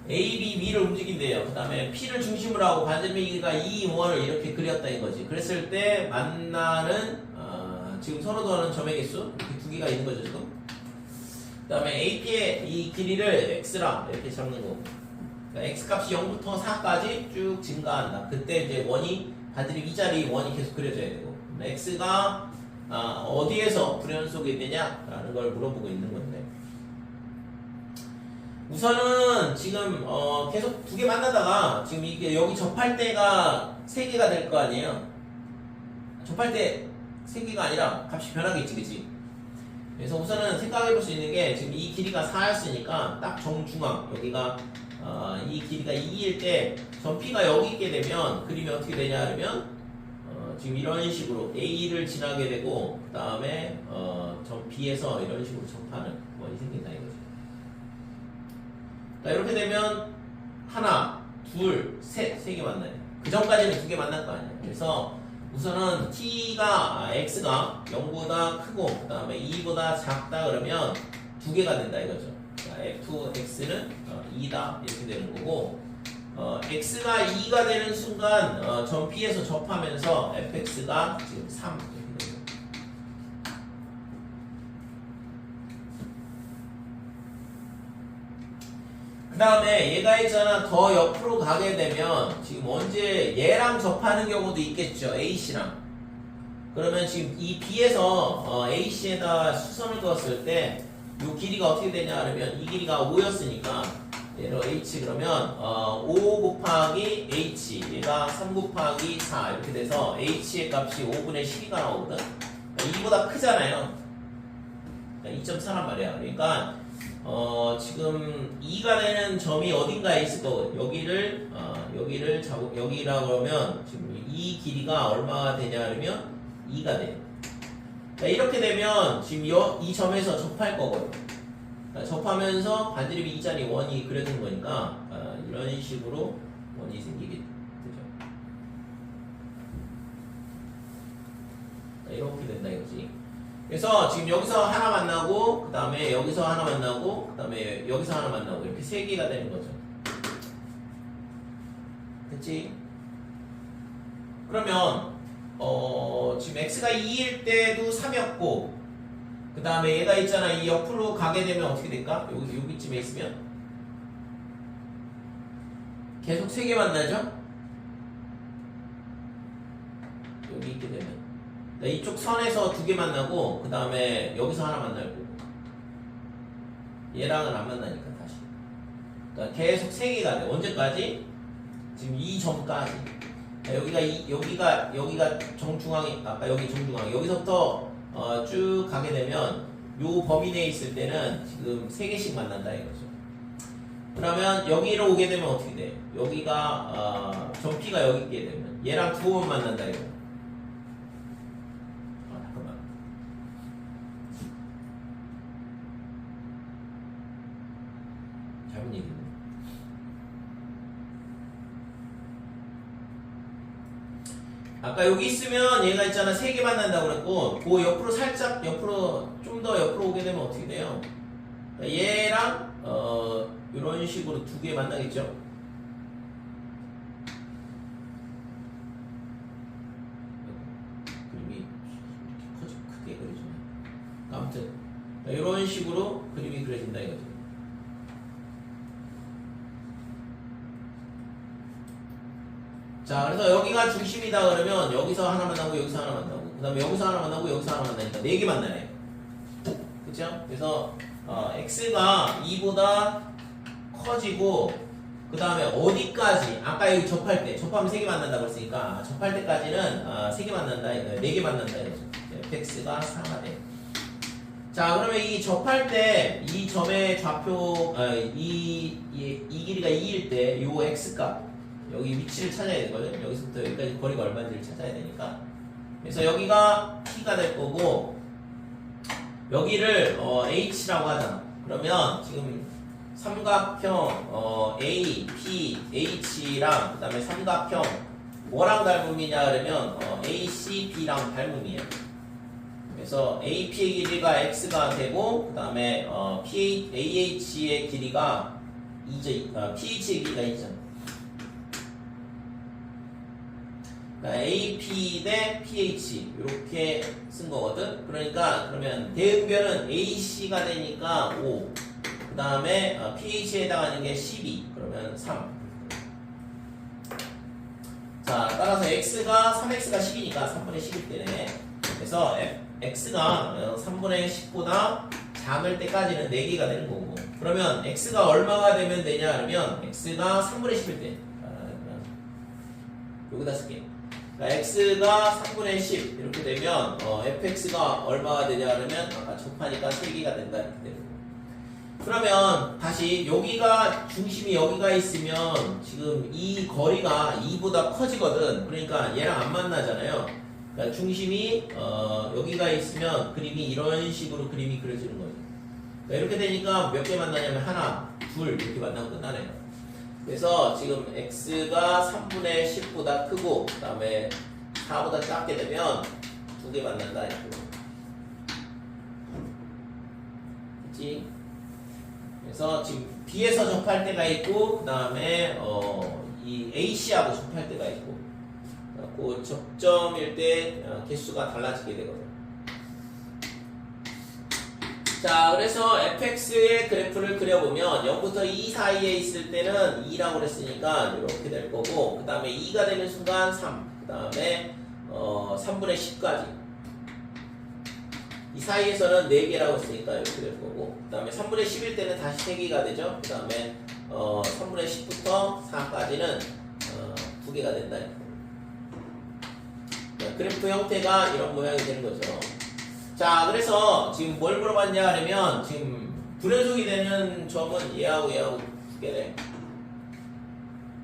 AB, B를 움직인대요. 그 다음에 P를 중심으로 하고 반지름이가 2, 1을 이렇게 그렸다 이거지. 그랬을 때 만나는 지금 서로 더하는 점의 개수 이렇게 두 개가 있는 거죠 지금. 그 다음에 AP의 이 길이를 X라 이렇게 잡는 거고, 그러니까 X값이 0부터 4까지 쭉 증가한다. 그때 이제 원이 반지름 이 자리 원이 계속 그려져야 되고, X가 어디에서 불연속이 되냐라는 걸 물어보고 있는 건데, 우선은 지금 계속 두 개 만나다가 지금 이게 여기 접할 때가 3개가 될 거 아니에요. 접할 때 3개가 아니라 값이 변하겠지, 그치? 그래서 우선은 생각해 볼 수 있는 게 지금 이 길이가 4였으니까 딱 정중앙 여기가 이 길이가 2일 때 점 P가 여기 있게 되면 그림이 어떻게 되냐 하면 지금 이런 식으로 A를 지나게 되고, 그 다음에 점 B에서 이런 식으로 접하는 원이 생긴다 이거죠. 그러니까 이렇게 되면 하나, 둘, 셋, 3개 만나요. 그 전까지는 2개 만날 거 아니에요. 그래서 우선은 T가 X가 0보다 크고 그 다음에 2보다 작다 그러면 2개가 된다 이거죠. Fx는 2다 이렇게 되는 거고, X가 2가 되는 순간 점 P에서 접하면서 Fx가 지금 3 이렇게 되는 거죠. 그 다음에 얘가 있잖아, 더 옆으로 가게 되면 지금 언제 얘랑 접하는 경우도 있겠죠. A씨랑. 그러면 지금 이 B에서 A씨에다 수선을 그었을 때 이 길이가 어떻게 되냐 하면 이 길이가 5였으니까 얘로 H 그러면 5 곱하기 H 얘가 3 곱하기 4 이렇게 돼서 H의 값이 5분의 12가 나오거든. 그러니까 2보다 크잖아요. 그러니까 2.4란 말이야. 그러니까 지금 2가 되는 점이 어딘가에 있을 거고, 여기를 잡고 여기라 그러면 지금 이 길이가 얼마가 되냐 하면 2가 돼요. 자, 이렇게 되면 지금 이 점에서 접할 거거든. 자, 접하면서 반지름이 2짜리 원이 그려지는 거니까 이런 식으로 원이 생기게 되죠. 자, 이렇게 된다 이거지. 그래서 지금 여기서 하나 만나고 그 다음에 여기서 하나 만나고 그 다음에 여기서 하나 만나고 이렇게 세 개가 되는 거죠. 됐지? 그러면 지금 x가 2일 때도 3이었고 그 다음에 얘가 있잖아. 이 옆으로 가게 되면 어떻게 될까? 여기쯤에 있으면 계속 3개 만나죠? 여기 있게 되면 이쪽 선에서 2개 만나고 그 다음에 여기서 하나 만날 거고 얘랑은 안 만나니까 다시 그러니까 계속 3개가 돼. 언제까지? 지금 이 점까지. 여기가 정중앙이 아까 여기 정중앙 여기서부터 쭉 가게 되면 요 범위 내에 있을 때는 지금 3개씩 만난다 이거죠. 그러면 여기로 오게 되면 어떻게 돼? 여기가 점 P가 여기 있게 되면 얘랑 2번 만난다 이거. 잠깐만. 잘못 얘기했네. 아까 여기 있으면 얘가 있잖아 3개 만난다고 그랬고 그 옆으로 살짝 좀 더 옆으로 오게 되면 어떻게 돼요? 얘랑 이런 식으로 2개 만나겠죠? 그림이 이렇게 크게 그려지네. 아무튼 이런 식으로 그림이 그려진다 이거죠. 자, 그래서 여기가 중심이다 그러면 여기서 하나 만나고 여기서 하나 만나고 그 다음에 여기서 하나 만나고 여기서 하나 만나니까 4개 만나네. 그쵸? 그래서 x가 2보다 커지고 그 다음에 어디까지 아까 여기 접하면 3개 만난다고 했으니까 접할 때까지는 3개 만난다 4개 만난다 이거죠. fx가 4가 돼. 자, 그러면 이 접할 때 이 점의 좌표 이 길이가 2일 때 요 x값 여기 위치를 찾아야 되거든. 여기서부터 여기까지 거리가 얼마인지를 찾아야 되니까. 그래서 여기가 P가 될 거고 여기를 H라고 하잖아. 그러면 지금 삼각형 A, P, H랑 그 다음에 삼각형 뭐랑 닮음이냐 그러면 AC, B랑 닮음이에요. 그래서 AP의 길이가 X가 되고 그 다음에 AH의 길이가 2죠. PH의 길이가 2죠. AP 대 PH 이렇게 쓴 거거든. 그러니까 그러면 대응변은 AC가 되니까 5. 그 다음에 PH에 해당하는 게 12. 그러면 3. 자, 따라서 X가 3X가 10이니까 3분의 10일 때네. 그래서 X가 3분의 10보다 작을 때까지는 4개가 되는 거고. 그러면 X가 얼마가 되면 되냐 그러면 X가 3분의 10일 때. 여기다 쓸게. x가 3분의 10 이렇게 되면 fx가 얼마가 되냐 그러면 아까 접하니까 3개가 된다 이렇게 되는 거고. 그러면 다시 여기가 중심이 여기가 있으면 지금 이 거리가 2보다 커지거든. 그러니까 얘랑 안 만나잖아요. 그러니까 중심이 여기가 있으면 그림이 이런 식으로 그림이 그려지는 거죠. 그러니까 이렇게 되니까 몇 개 만나냐면 하나, 둘 이렇게 만나면 끝나네요. 그래서 지금 x가 3분의 10보다 크고 그 다음에 4보다 작게 되면 2개 만난다 이렇게. 그치? 그래서 지금 B에서 접할 때가 있고 그 다음에 이 AC하고 접할 때가 있고 그 접점일 때 개수가 달라지게 되거든. 자, 그래서 fx의 그래프를 그려보면 0부터 2 사이에 있을 때는 2라고 그랬으니까 이렇게 될 거고 그 다음에 2가 되는 순간 3, 그 다음에 3분의 10까지 이 사이에서는 4개라고 했으니까 이렇게 될 거고 그 다음에 3분의 10일 때는 다시 3개가 되죠. 그 다음에 3분의 10부터 4까지는 2개가 된다. 그래프 형태가 이런 모양이 되는 거죠. 자, 그래서 지금 뭘 물어봤냐 하면 지금 불연속이 되는 점은 얘하고 2개래.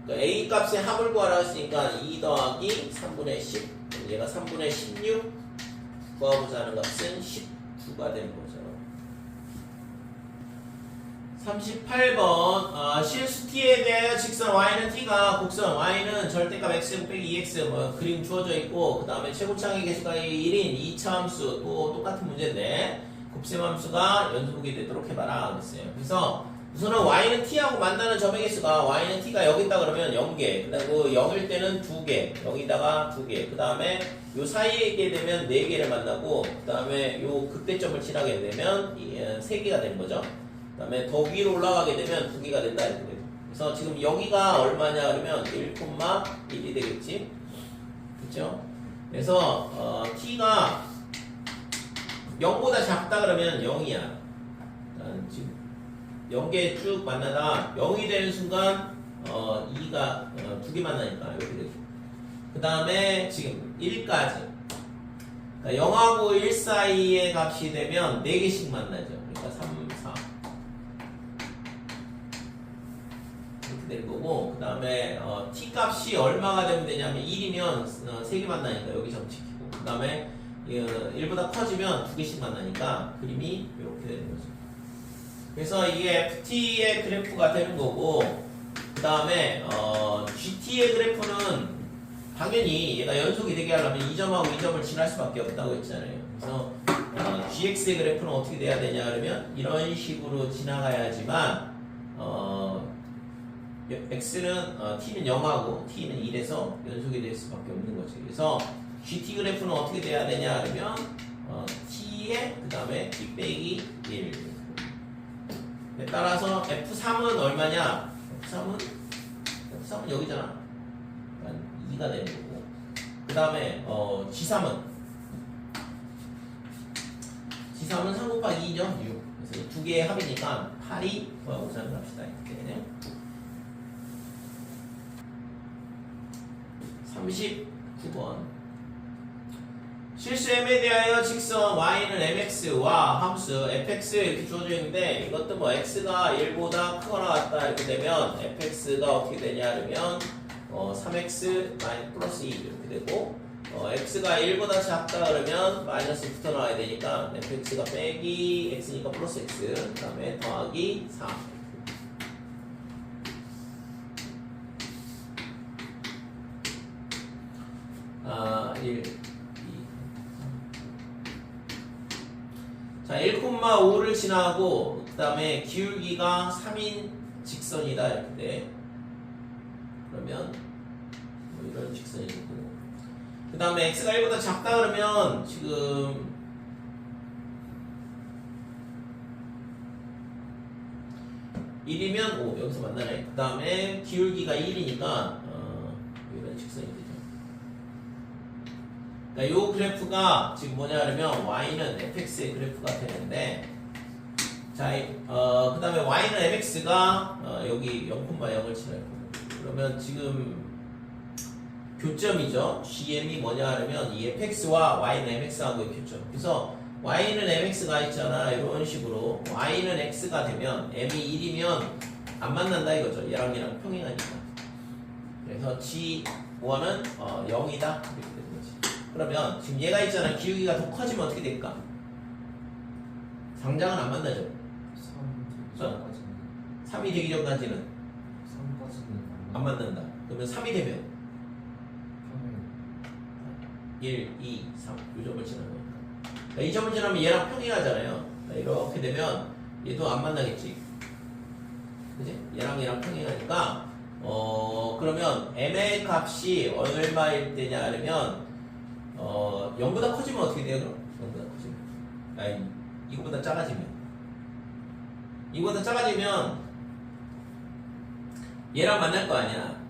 그러니까 A 값의 합을 구하라 했으니까 2 더하기 3분의 10 얘가 3분의 16 9 구하고자 하는 값은 19가 되는 거죠. 38번 실수 t에 대하여 직선 y는 t가 곡선 y는 절대값 x 빼기 2x 뭐 그림 주어져 있고 그 다음에 최고차항의 개수가 1인 2차 함수 또 똑같은 문제인데 곱셈 함수가 연속이 되도록 해봐라 그랬어요. 그래서 우선은 y는 t하고 만나는 점의 개수가 y는 t가 여기 있다 그러면 0개 그리고 0일 때는 2개 여기다가 2개 그 다음에 요 사이에 있게 되면 4개를 만나고 그 다음에 요 극대점을 지나게 되면 3개가 되는 거죠. 그 다음에 더 위로 올라가게 되면 2개가 된다 이렇게 돼요. 그래서 지금 여기가 얼마냐 그러면 1,1이 되겠지 그쵸? 그래서 t가 0보다 작다 그러면 0이야 지금 0개 쭉 만나다 0이 되는 순간 2가 2개 만나니까 이렇게 되죠. 그 다음에 지금 1까지 그러니까 0하고 1 사이의 값이 되면 4개씩 만나죠. 그러니까 3, 4 이렇게 되는 거고 그 다음에 t 값이 얼마가 되면 되냐면 1이면 3개 만나니까 여기 점 지키고 그 다음에 1보다 커지면 2개씩 만나니까 그림이 이렇게 되는 거죠. 그래서 이게 ft의 그래프가 되는 거고 그 다음에 gt의 그래프는 당연히 얘가 연속이 되게 하려면 2점하고 2점을 지날 수밖에 없다고 했잖아요. 그래서 gx의 그래프는 어떻게 돼야 되냐 그러면 이런 식으로 지나가야지만 x는 t는 0하고 t는 1에서 연속이 될 수밖에 없는 거지. 그래서 gt 그래프는 어떻게 돼야 되냐 그러면 t에 그 다음에 t 빼기 1 따라서 F3은 얼마냐? F3은 여기잖아. 2가 되는 거고. 그 다음에 G3은 3 곱하기 2죠? 6. 그래서 두 개의 합이니까 8이 구하고자 합시다. 이렇게 39번 실수 m에 대하여 직선 y는 mx와 함수 fx 이렇게 주어져 있는데 이것도 뭐 x가 1보다 크거나 같다 이렇게 되면 fx가 어떻게 되냐 그러면 3x 플러스 2 이렇게 되고 x가 1보다 작다 그러면 마이너스 붙어 나와야 되니까 fx가 빼기 x니까 플러스 x 그 다음에 더하기 3 1 자, 1,5를 지나고 그 다음에 기울기가 3인 직선이다 이렇게 돼. 그러면 뭐 이런 직선이 있고 그 다음에 x가 1보다 작다 그러면 지금 (1이면) 5 여기서 만나네. 그 다음에 기울기가 1이니까 이런 직선이 되죠. 그러니까 이 그래프가 지금 뭐냐 그러면 y는 fx의 그래프가 되는데 자, 그 다음에 y는 mx가 여기 0,0을 칠할 거고 그러면 지금 교점이죠. gm이 뭐냐 그러면 이 fx와 y는 mx하고의 교점. 그래서 y는 mx가 있잖아. 이런 식으로 y는 x가 되면 m이 1이면 안 만난다 이거죠. 얘랑 평행하니까. 그래서 g1은 0이다 이렇게 되는 거지. 그러면 지금 얘가 있잖아. 기울기가 더 커지면 어떻게 될까? 상장은 안 만나죠. 3이 되기 전까지는 안 만난다. 그러면 3이 되면 1, 2, 3 이 점을 지나는 거니까. 그러니까 이 점을 지나면 얘랑 평행하잖아요. 그러니까 이렇게 되면 얘도 안 만나겠지. 그지? 얘랑 평행하니까 그러면 m의 값이 얼마일 때냐 하면 0보다 커지면 어떻게 돼요? 그럼 0보다 커지면 아니 이거보다 작아지면 이거보다 작아지면 얘랑 만날 거 아니야.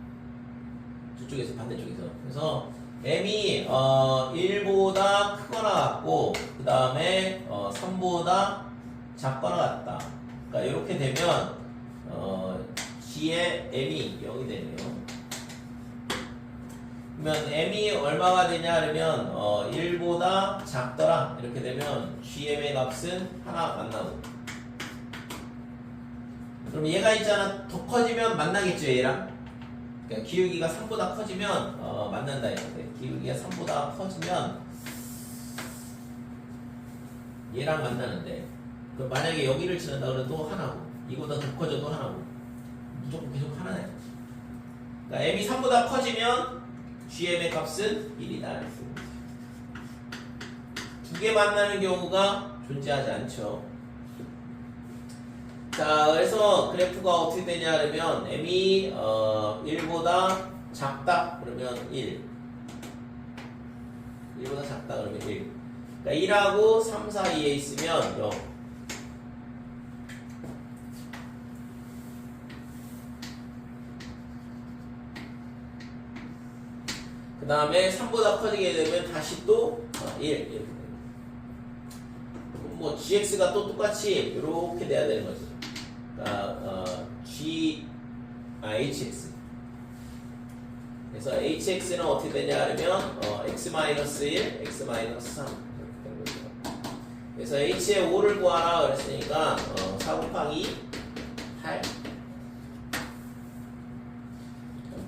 저쪽에서 반대쪽에서. 그래서 m이 1보다 크거나 같고 그 다음에 3보다 작거나 같다. 그러니까 이렇게 되면 g의 m이 0이 되네요. 그러면 m이 얼마가 되냐 그러면 1보다 작더라 이렇게 되면 gm의 값은 하나 만나고 그럼 얘가 있잖아. 더 커지면 만나겠죠 얘랑. 그러니까 기울기가 3보다 커지면 만난다 이렇게. 기울기가 3보다 커지면 얘랑 만나는데 그럼 만약에 여기를 지난다 그러면 또 하나고 이거보다 더 커져도 하나고 무조건 계속 하나네. 그러니까 m이 3보다 커지면 gm의 값은 1이다. 두 개 만나는 경우가 존재하지 않죠. 자, 그래서 그래프가 어떻게 되냐 그러면 m이 1보다 작다 그러면 1보다 작다 그러면 1. 그러니까 1하고 3 사이에 있으면 0. 그 다음에 3보다 커지게 되면 다시 또 1 이렇게 됩니다. 뭐 gx가 또 똑같이 이렇게 돼야 되는 거죠. 그러니까 hx. 그래서 hx는 어떻게 되냐 하면 x-1, x-3 이렇게 된 거죠. 그래서 h의 5를 구하라 그랬으니까 4 곱하기 8.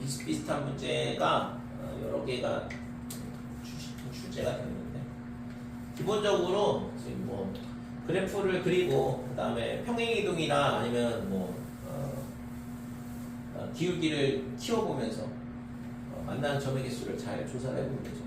비슷비슷한 문제가 여러 개가 출제가 되는데 기본적으로 지금 뭐 그래프를 그리고 그 다음에 평행이동이나 아니면 뭐 기울기를 키워보면서 만나는 점의 개수를 잘 조사를 해보면 되죠.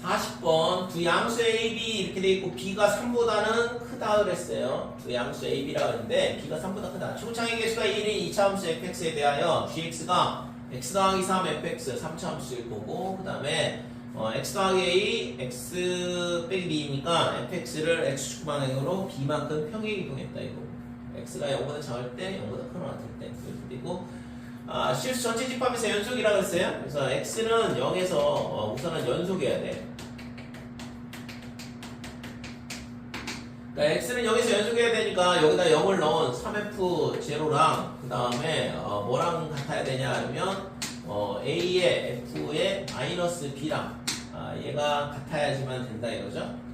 40번 두 양수 AB 이렇게 돼 있고 B가 3보다는 크다 그랬어요. 두 양수 AB라 그랬는데 B가 3보다 크다. 초창의 개수가 1인 2차함수 fx에 대하여 gx가 x 더하기 3 fx 3차함수일 거고 그 다음에 x 더하기 a x 빼기 b이니까 fx를 x축 방향으로 b만큼 평행이동했다 이거. x가 0보다 작을 때 0보다 크거나 같을 때 그리고 실수 전체 집합에서 연속이라 그랬어요. 그래서 x는 0에서 우선은 연속해야 돼. 그러니까 x는 0에서 연속해야 되니까 여기다 0을 넣은 3f0랑 그 다음에 뭐랑 같아야 되냐 하면 a의 f의 마이너스 b랑 얘가 같아야지만 된다 이거죠.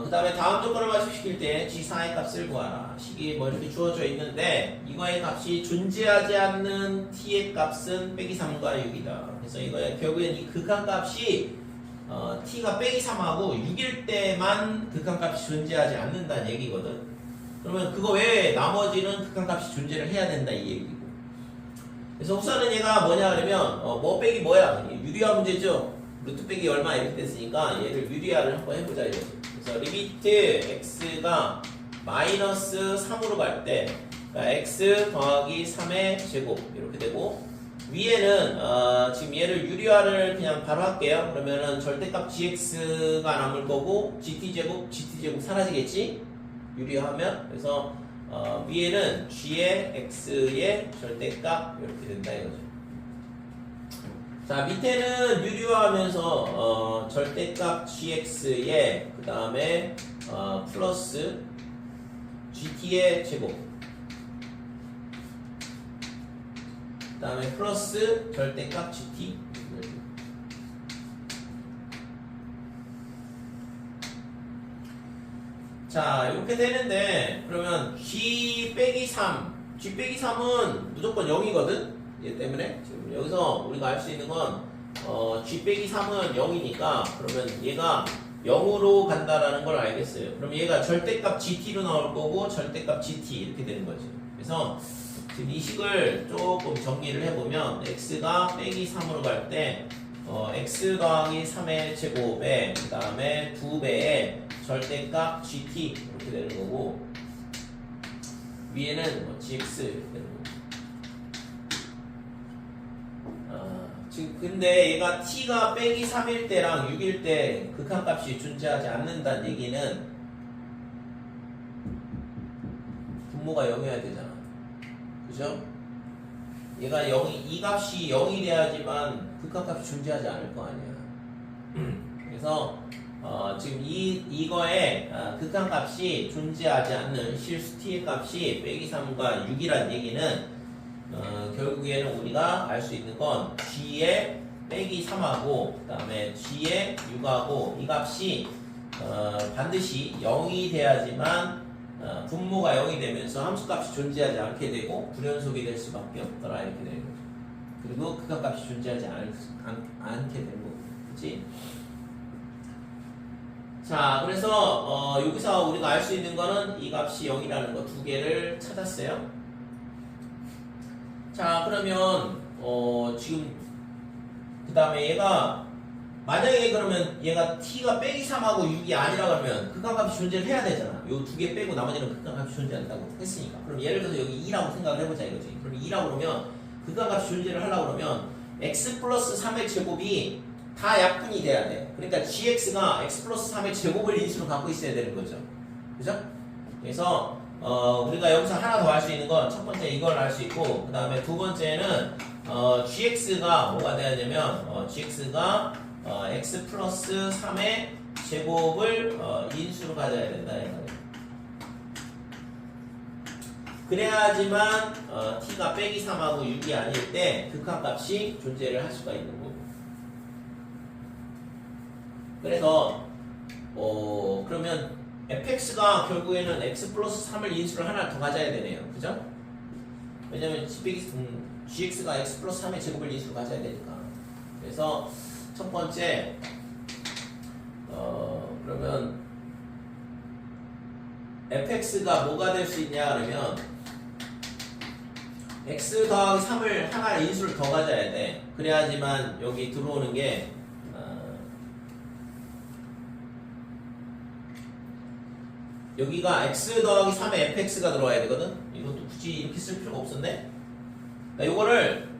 그 다음에 다음 조건을 맞춤시킬 때 g4의 값을 구하라. 식이 뭐 이렇게 주어져 있는데 이거의 값이 존재하지 않는 t의 값은 빼기 3과 6이다. 그래서 이거의 결국엔 이 극한값이 t가 빼기 3하고 6일 때만 극한값이 존재하지 않는다는 얘기거든. 그러면 그거 외에 나머지는 극한값이 존재를 해야 된다 이 얘기고. 그래서 우선은 얘가 뭐냐 그러면 뭐 빼기 뭐야? 유리화 문제죠. 루트 빼기 얼마 이렇게 됐으니까 얘를 유리화를 한번 해보자 이거지. 그래서 리미트 x가 마이너스 3으로 갈 때 그러니까 x 더하기 3의 제곱 이렇게 되고 위에는 지금 얘를 유리화를 그냥 바로 할게요. 그러면은 절대값 gx가 남을 거고 gt제곱 사라지겠지? 유리화하면. 그래서 위에는 g의 x의 절대값 이렇게 된다 이거죠. 자, 밑에는 유리화하면서 절대값 gx에 그 다음에 플러스 gt의 제곱 그 다음에 플러스 절대값 gt. 자, 이렇게 되는데 그러면 g 빼기 3은 무조건 0이거든. 얘 때문에 지금 여기서 우리가 알 수 있는 건 g 빼기 3은 0이니까 그러면 얘가 0으로 간다라는 걸 알겠어요. 그럼 얘가 절대값 gt로 나올 거고 절대값 gt 이렇게 되는 거지. 그래서 지금 이 식을 조금 정리를 해보면 x가 빼기 3으로 갈 때 x 더하기 3의 제곱에 그 다음에 2배의 절대값 gt 이렇게 되는 거고 위에는 뭐 gx 이렇게 되는 거고. 지금 근데 얘가 t가 빼기 3일 때랑 6일 때 극한값이 존재하지 않는다는 얘기는 분모가 0이어야 되잖아. 그죠? 얘가 0이 이 값이 0이 돼야지만 극한값이 존재하지 않을 거 아니야. 그래서 지금 이거에 극한값이 존재하지 않는 실수 t의 값이 빼기 3과 6이란 얘기는 결국에는 우리가 알 수 있는 건 g의 빼기 3하고 그 다음에 g의 6하고 이 값이 반드시 0이 돼야지만 분모가 0이 되면서 함수값이 존재하지 않게 되고 불연속이 될 수밖에 없더라 이렇게 되는 거죠. 그리고 극한값이 존재하지 않게 되는 거고 그치? 자, 그래서 여기서 우리가 알 수 있는 거는 이 값이 0이라는 거 두 개를 찾았어요. 자, 그러면 지금 그 다음에 얘가 만약에 그러면 얘가 t가 빼기 3하고 6이 아니라 그러면 극한값이 존재를 해야 되잖아. 요 두 개 빼고 나머지는 극한값이 존재한다고 했으니까. 그럼 예를 들어서 여기 2라고 생각을 해보자 이거지. 그럼 2라고 그러면 극한값이 존재를 하려고 그러면 x 플러스 3의 제곱이 다 약분이 돼야 돼. 그러니까 gx가 x 플러스 3의 제곱을 인수로 갖고 있어야 되는 거죠. 그죠? 그래서 우리가 여기서 하나 더 알 수 있는 건 첫 번째 이걸 알 수 있고 그 다음에 두 번째는 gx가 뭐가 돼야 되냐면 gx가 x 플러스 3의 제곱을 인수로 가져야 된다. 그래야지만 t가 빼기 3하고 6이 아닐 때 극한값이 존재를 할 수가 있는 거고. 그래서 그러면 fx가 결국에는 x 플러스 3을 인수를 하나 더 가져야 되네요. 그죠? 왜냐면 gx가 x 플러스 3의 제곱을 인수로 가져야 되니까. 그래서 첫 번째 그러면 fx가 뭐가 될 수 있냐 그러면 x 더하기 3을 하나 인수를 더 가져야 돼. 그래야지만 여기 들어오는 게 여기가 x 더하기 3에 fx가 들어와야 되거든. 이것도 굳이 이렇게 쓸 필요가 없었네. 나 요거를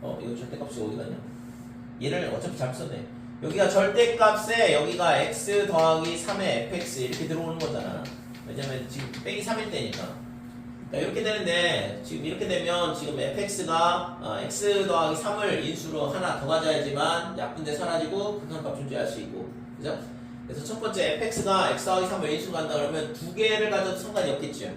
이거 절대값이 어디 갔냐? 얘를 어차피 잘 썼네. 여기가 절대값에 여기가 x 더하기 3의 fx 이렇게 들어오는 거잖아. 왜냐면 지금 빼기 3일 때니까. 이렇게 되는데 지금 이렇게 되면 지금 fx가 x 더하기 3을 인수로 하나 더 가져야지만 약분돼 사라지고 극한값 존재할 수 있고. 그죠? 그래서 첫 번째 fx가 x 더하기 3을 인수로 간다 그러면 두 개를 가져도 상관이 없겠죠.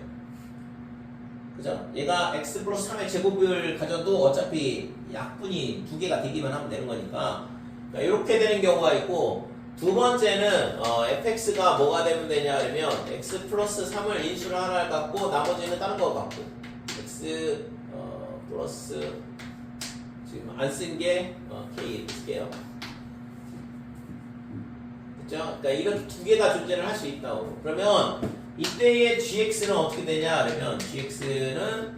그죠? 얘가 x 플러스 3의 제곱을 가져도 어차피 약분이 두 개가 되기만 하면 되는 거니까 이렇게 되는 경우가 있고 두 번째는 fx가 뭐가 되면 되냐 그러면 x 플러스 3을 인수를 하나를 갖고 나머지는 다른 거 갖고 x 플러스 지금 안 쓴 게 k 이렇게 쓸게요. 그죠? 그러니까 이런 두 개가 존재를 할 수 있다고. 그러면 이때의 gx는 어떻게 되냐 그러면 gx는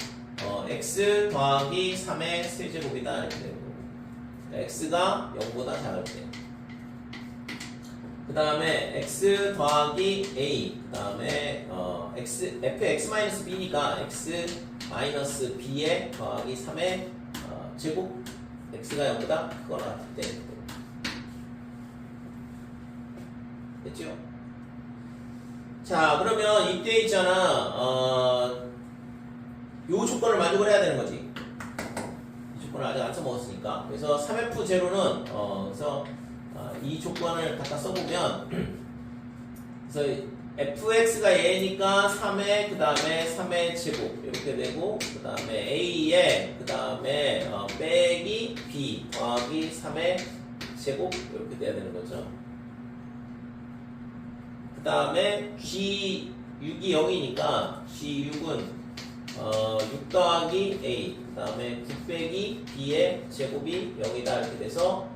x 더하기 3의 세제곱이다 이렇게 되고 x가 0보다 작을 때 그 다음에 x 더하기 a 그 다음에 fx-b니까 x-b에 더하기 3의 제곱 x가 0보다 크거나 같을 때 됐죠? 자 그러면 이때 있잖아 요 조건을 만족을 해야 되는 거지. 이 조건을 아직 안 써먹었으니까. 그래서 3f 제로는 그래서 이 조건을 갖다 써보면 그래서 fx가 a니까 3의 그 다음에 3의 제곱 이렇게 되고 그 다음에 a에 그 다음에 빼기 b 더하기 3의 제곱 이렇게 돼야 되는 거죠. 그 다음에 g6이 0이니까 g6은 6 더하기 a 그 다음에 9 빼기 b의 제곱이 0이다 이렇게 돼서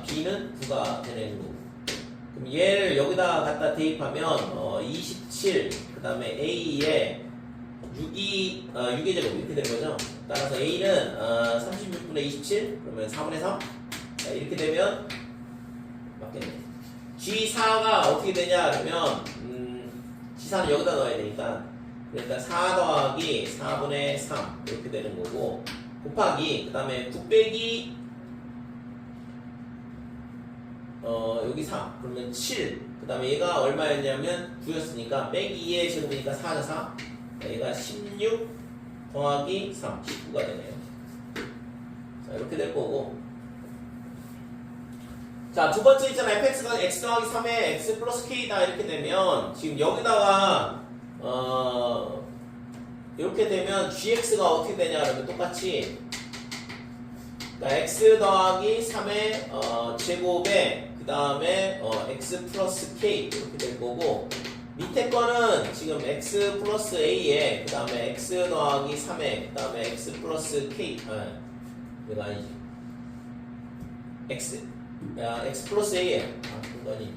b는 9가 되는 거고 그럼 얘를 여기다 갖다 대입하면 27 그 다음에 a에 6의 제곱 이렇게 되는 거죠. 따라서 a는 36분의 27 그러면 4분의 3 이렇게 되면 맞겠네. G4가 어떻게 되냐 그러면 G4는 여기다 넣어야 되니까 그러니까 4 더하기 4분의 3 이렇게 되는 거고 곱하기 그 다음에 9 빼기 여기 3 그러면 7 그 다음에 얘가 얼마였냐면 9였으니까 빼기 2의 제곱이니까 4는 4 얘가 16 더하기 3 19가 되네요. 자 이렇게 될 거고 자, 두 번째 있잖아. fx가 x 더하기 3의 x 플러스 k다 이렇게 되면 지금 여기다가 이렇게 되면 gx가 어떻게 되냐 그러면 똑같이 그러니까 x 더하기 3의 제곱에 그 다음에 x 플러스 k 이렇게 될 거고 밑에 거는 지금 x 플러스 a에 그 다음에 x 더하기 3에 그 다음에 x 플러스 k 이거 아니지 x 플러스 a에 그거니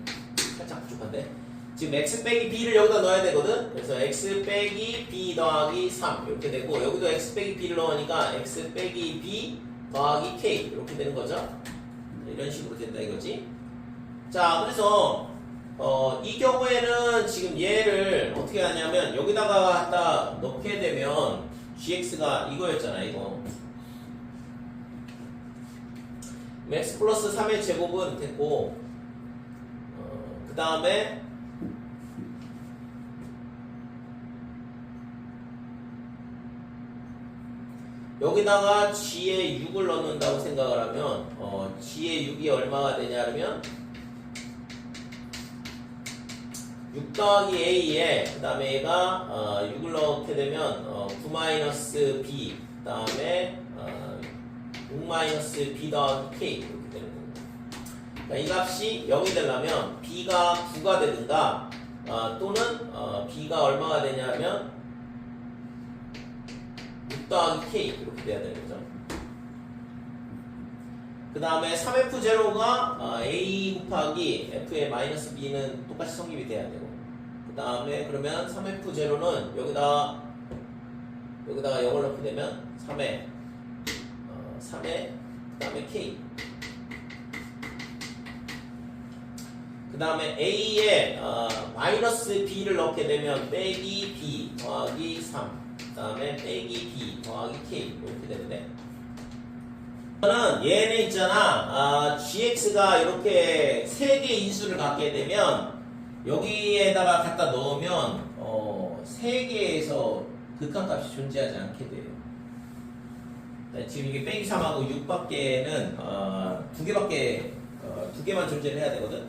살짝 부족한데. 지금 x 빼기 b를 여기다 넣어야 되거든. 그래서 x 빼기 b 더하기 3 이렇게 되고 여기도 x 빼기 b를 넣으니까 x 빼기 b 더하기 k 이렇게 되는 거죠. 이런 식으로 된다 이거지. 자, 그래서 이 경우에는 지금 얘를 어떻게 하냐면 여기다가 갖다 넣게 되면 gx가 이거였잖아 이거. x 플러스 3의 제곱은 됐고 그 다음에 여기다가 g에 6을 넣는다고 생각을 하면 g에 6이 얼마가 되냐 하면 6 더하기 a에 그 다음에 얘가 6을 넣게 되면 9-b 그 다음에 6-b 더하기 k 이렇게 되는 겁니다. 그러니까 이 값이 0이 되려면 b가 9가 되든가 또는 b가 얼마가 되냐면 6 더하기 k 이렇게 돼야 되는 거죠. 그 다음에 3f0가 a 곱하기 f의 마이너스 b는 똑같이 성립이 돼야 되고 그 다음에 그러면 3f0는 여기다가 0을 넣게 되면 3에 그 다음에 k 그 다음에 a에 마이너스 b를 넣게 되면 빼기 b 더하기 3 그 다음에 빼기 b 더하기 k 이렇게 되는데 얘는 있잖아 gx가 이렇게 3개의 인수를 갖게 되면 여기에다가 갖다 넣으면 3개에서 극한값이 존재하지 않게 돼요. 지금 이게 빼기 3하고 6밖에는 2개만 존재를 해야 되거든.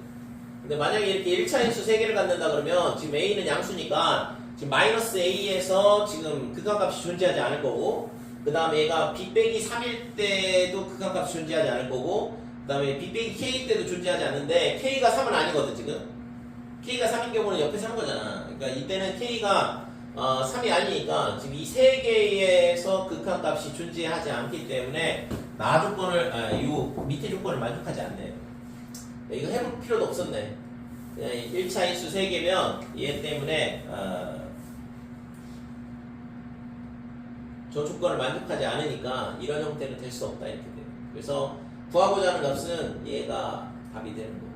근데 만약에 이렇게 1차 인수 3개를 갖는다 그러면 지금 a는 양수니까 지금 마이너스 a에서 지금 극한값이 존재하지 않을 거고 그 다음에 얘가 b 빼기 3일 때도 극한값이 존재하지 않을 거고 그 다음에 b 빼기 k 때도 존재하지 않는데 k가 3은 아니거든. 지금 k가 3인 경우는 옆에 사는 거잖아. 그러니까 이때는 k가 3이 아니니까 지금 이 3개에서 극한값이 존재하지 않기 때문에 나 조건을 이 밑에 조건을 만족하지 않네. 이거 해볼 필요도 없었네. 그냥 1차 인수 3개면 얘 때문에 저 조건을 만족하지 않으니까 이런 형태는 될 수 없다 이렇게 돼요. 그래서 구하고자 하는 값은 얘가 답이 되는 거고